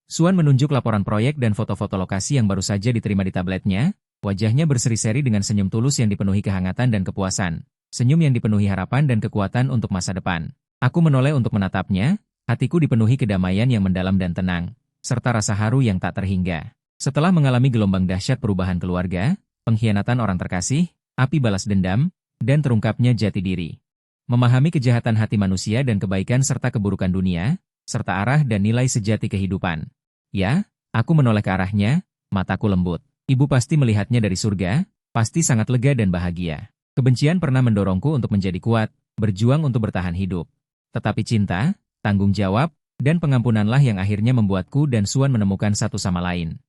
Suan menunjuk laporan proyek dan foto-foto lokasi yang baru saja diterima di tabletnya, wajahnya berseri-seri dengan senyum tulus yang dipenuhi kehangatan dan kepuasan, senyum yang dipenuhi harapan dan kekuatan untuk masa depan. Aku menoleh untuk menatapnya, hatiku dipenuhi kedamaian yang mendalam dan tenang, serta rasa haru yang tak terhingga. Setelah mengalami gelombang dahsyat perubahan keluarga, pengkhianatan orang terkasih, api balas dendam, dan terungkapnya jati diri. Memahami kejahatan hati manusia dan kebaikan serta keburukan dunia, serta arah dan nilai sejati kehidupan. Ya, aku menoleh ke arahnya, mataku lembut. Ibu pasti melihatnya dari surga, pasti sangat lega dan bahagia. Kebencian pernah mendorongku untuk menjadi kuat, berjuang untuk bertahan hidup. Tetapi cinta, tanggung jawab, dan pengampunanlah yang akhirnya membuatku dan Suan menemukan satu sama lain.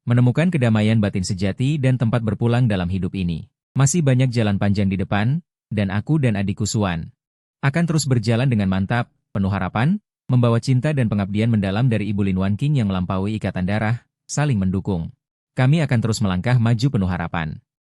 Menemukan kedamaian batin sejati dan tempat berpulang dalam hidup ini. Masih banyak jalan panjang di depan, dan aku dan adikku Suan akan terus berjalan dengan mantap, penuh harapan, membawa cinta dan pengabdian mendalam dari Ibu Lin Wanqing yang melampaui ikatan darah, saling mendukung. Kami akan terus melangkah maju penuh harapan.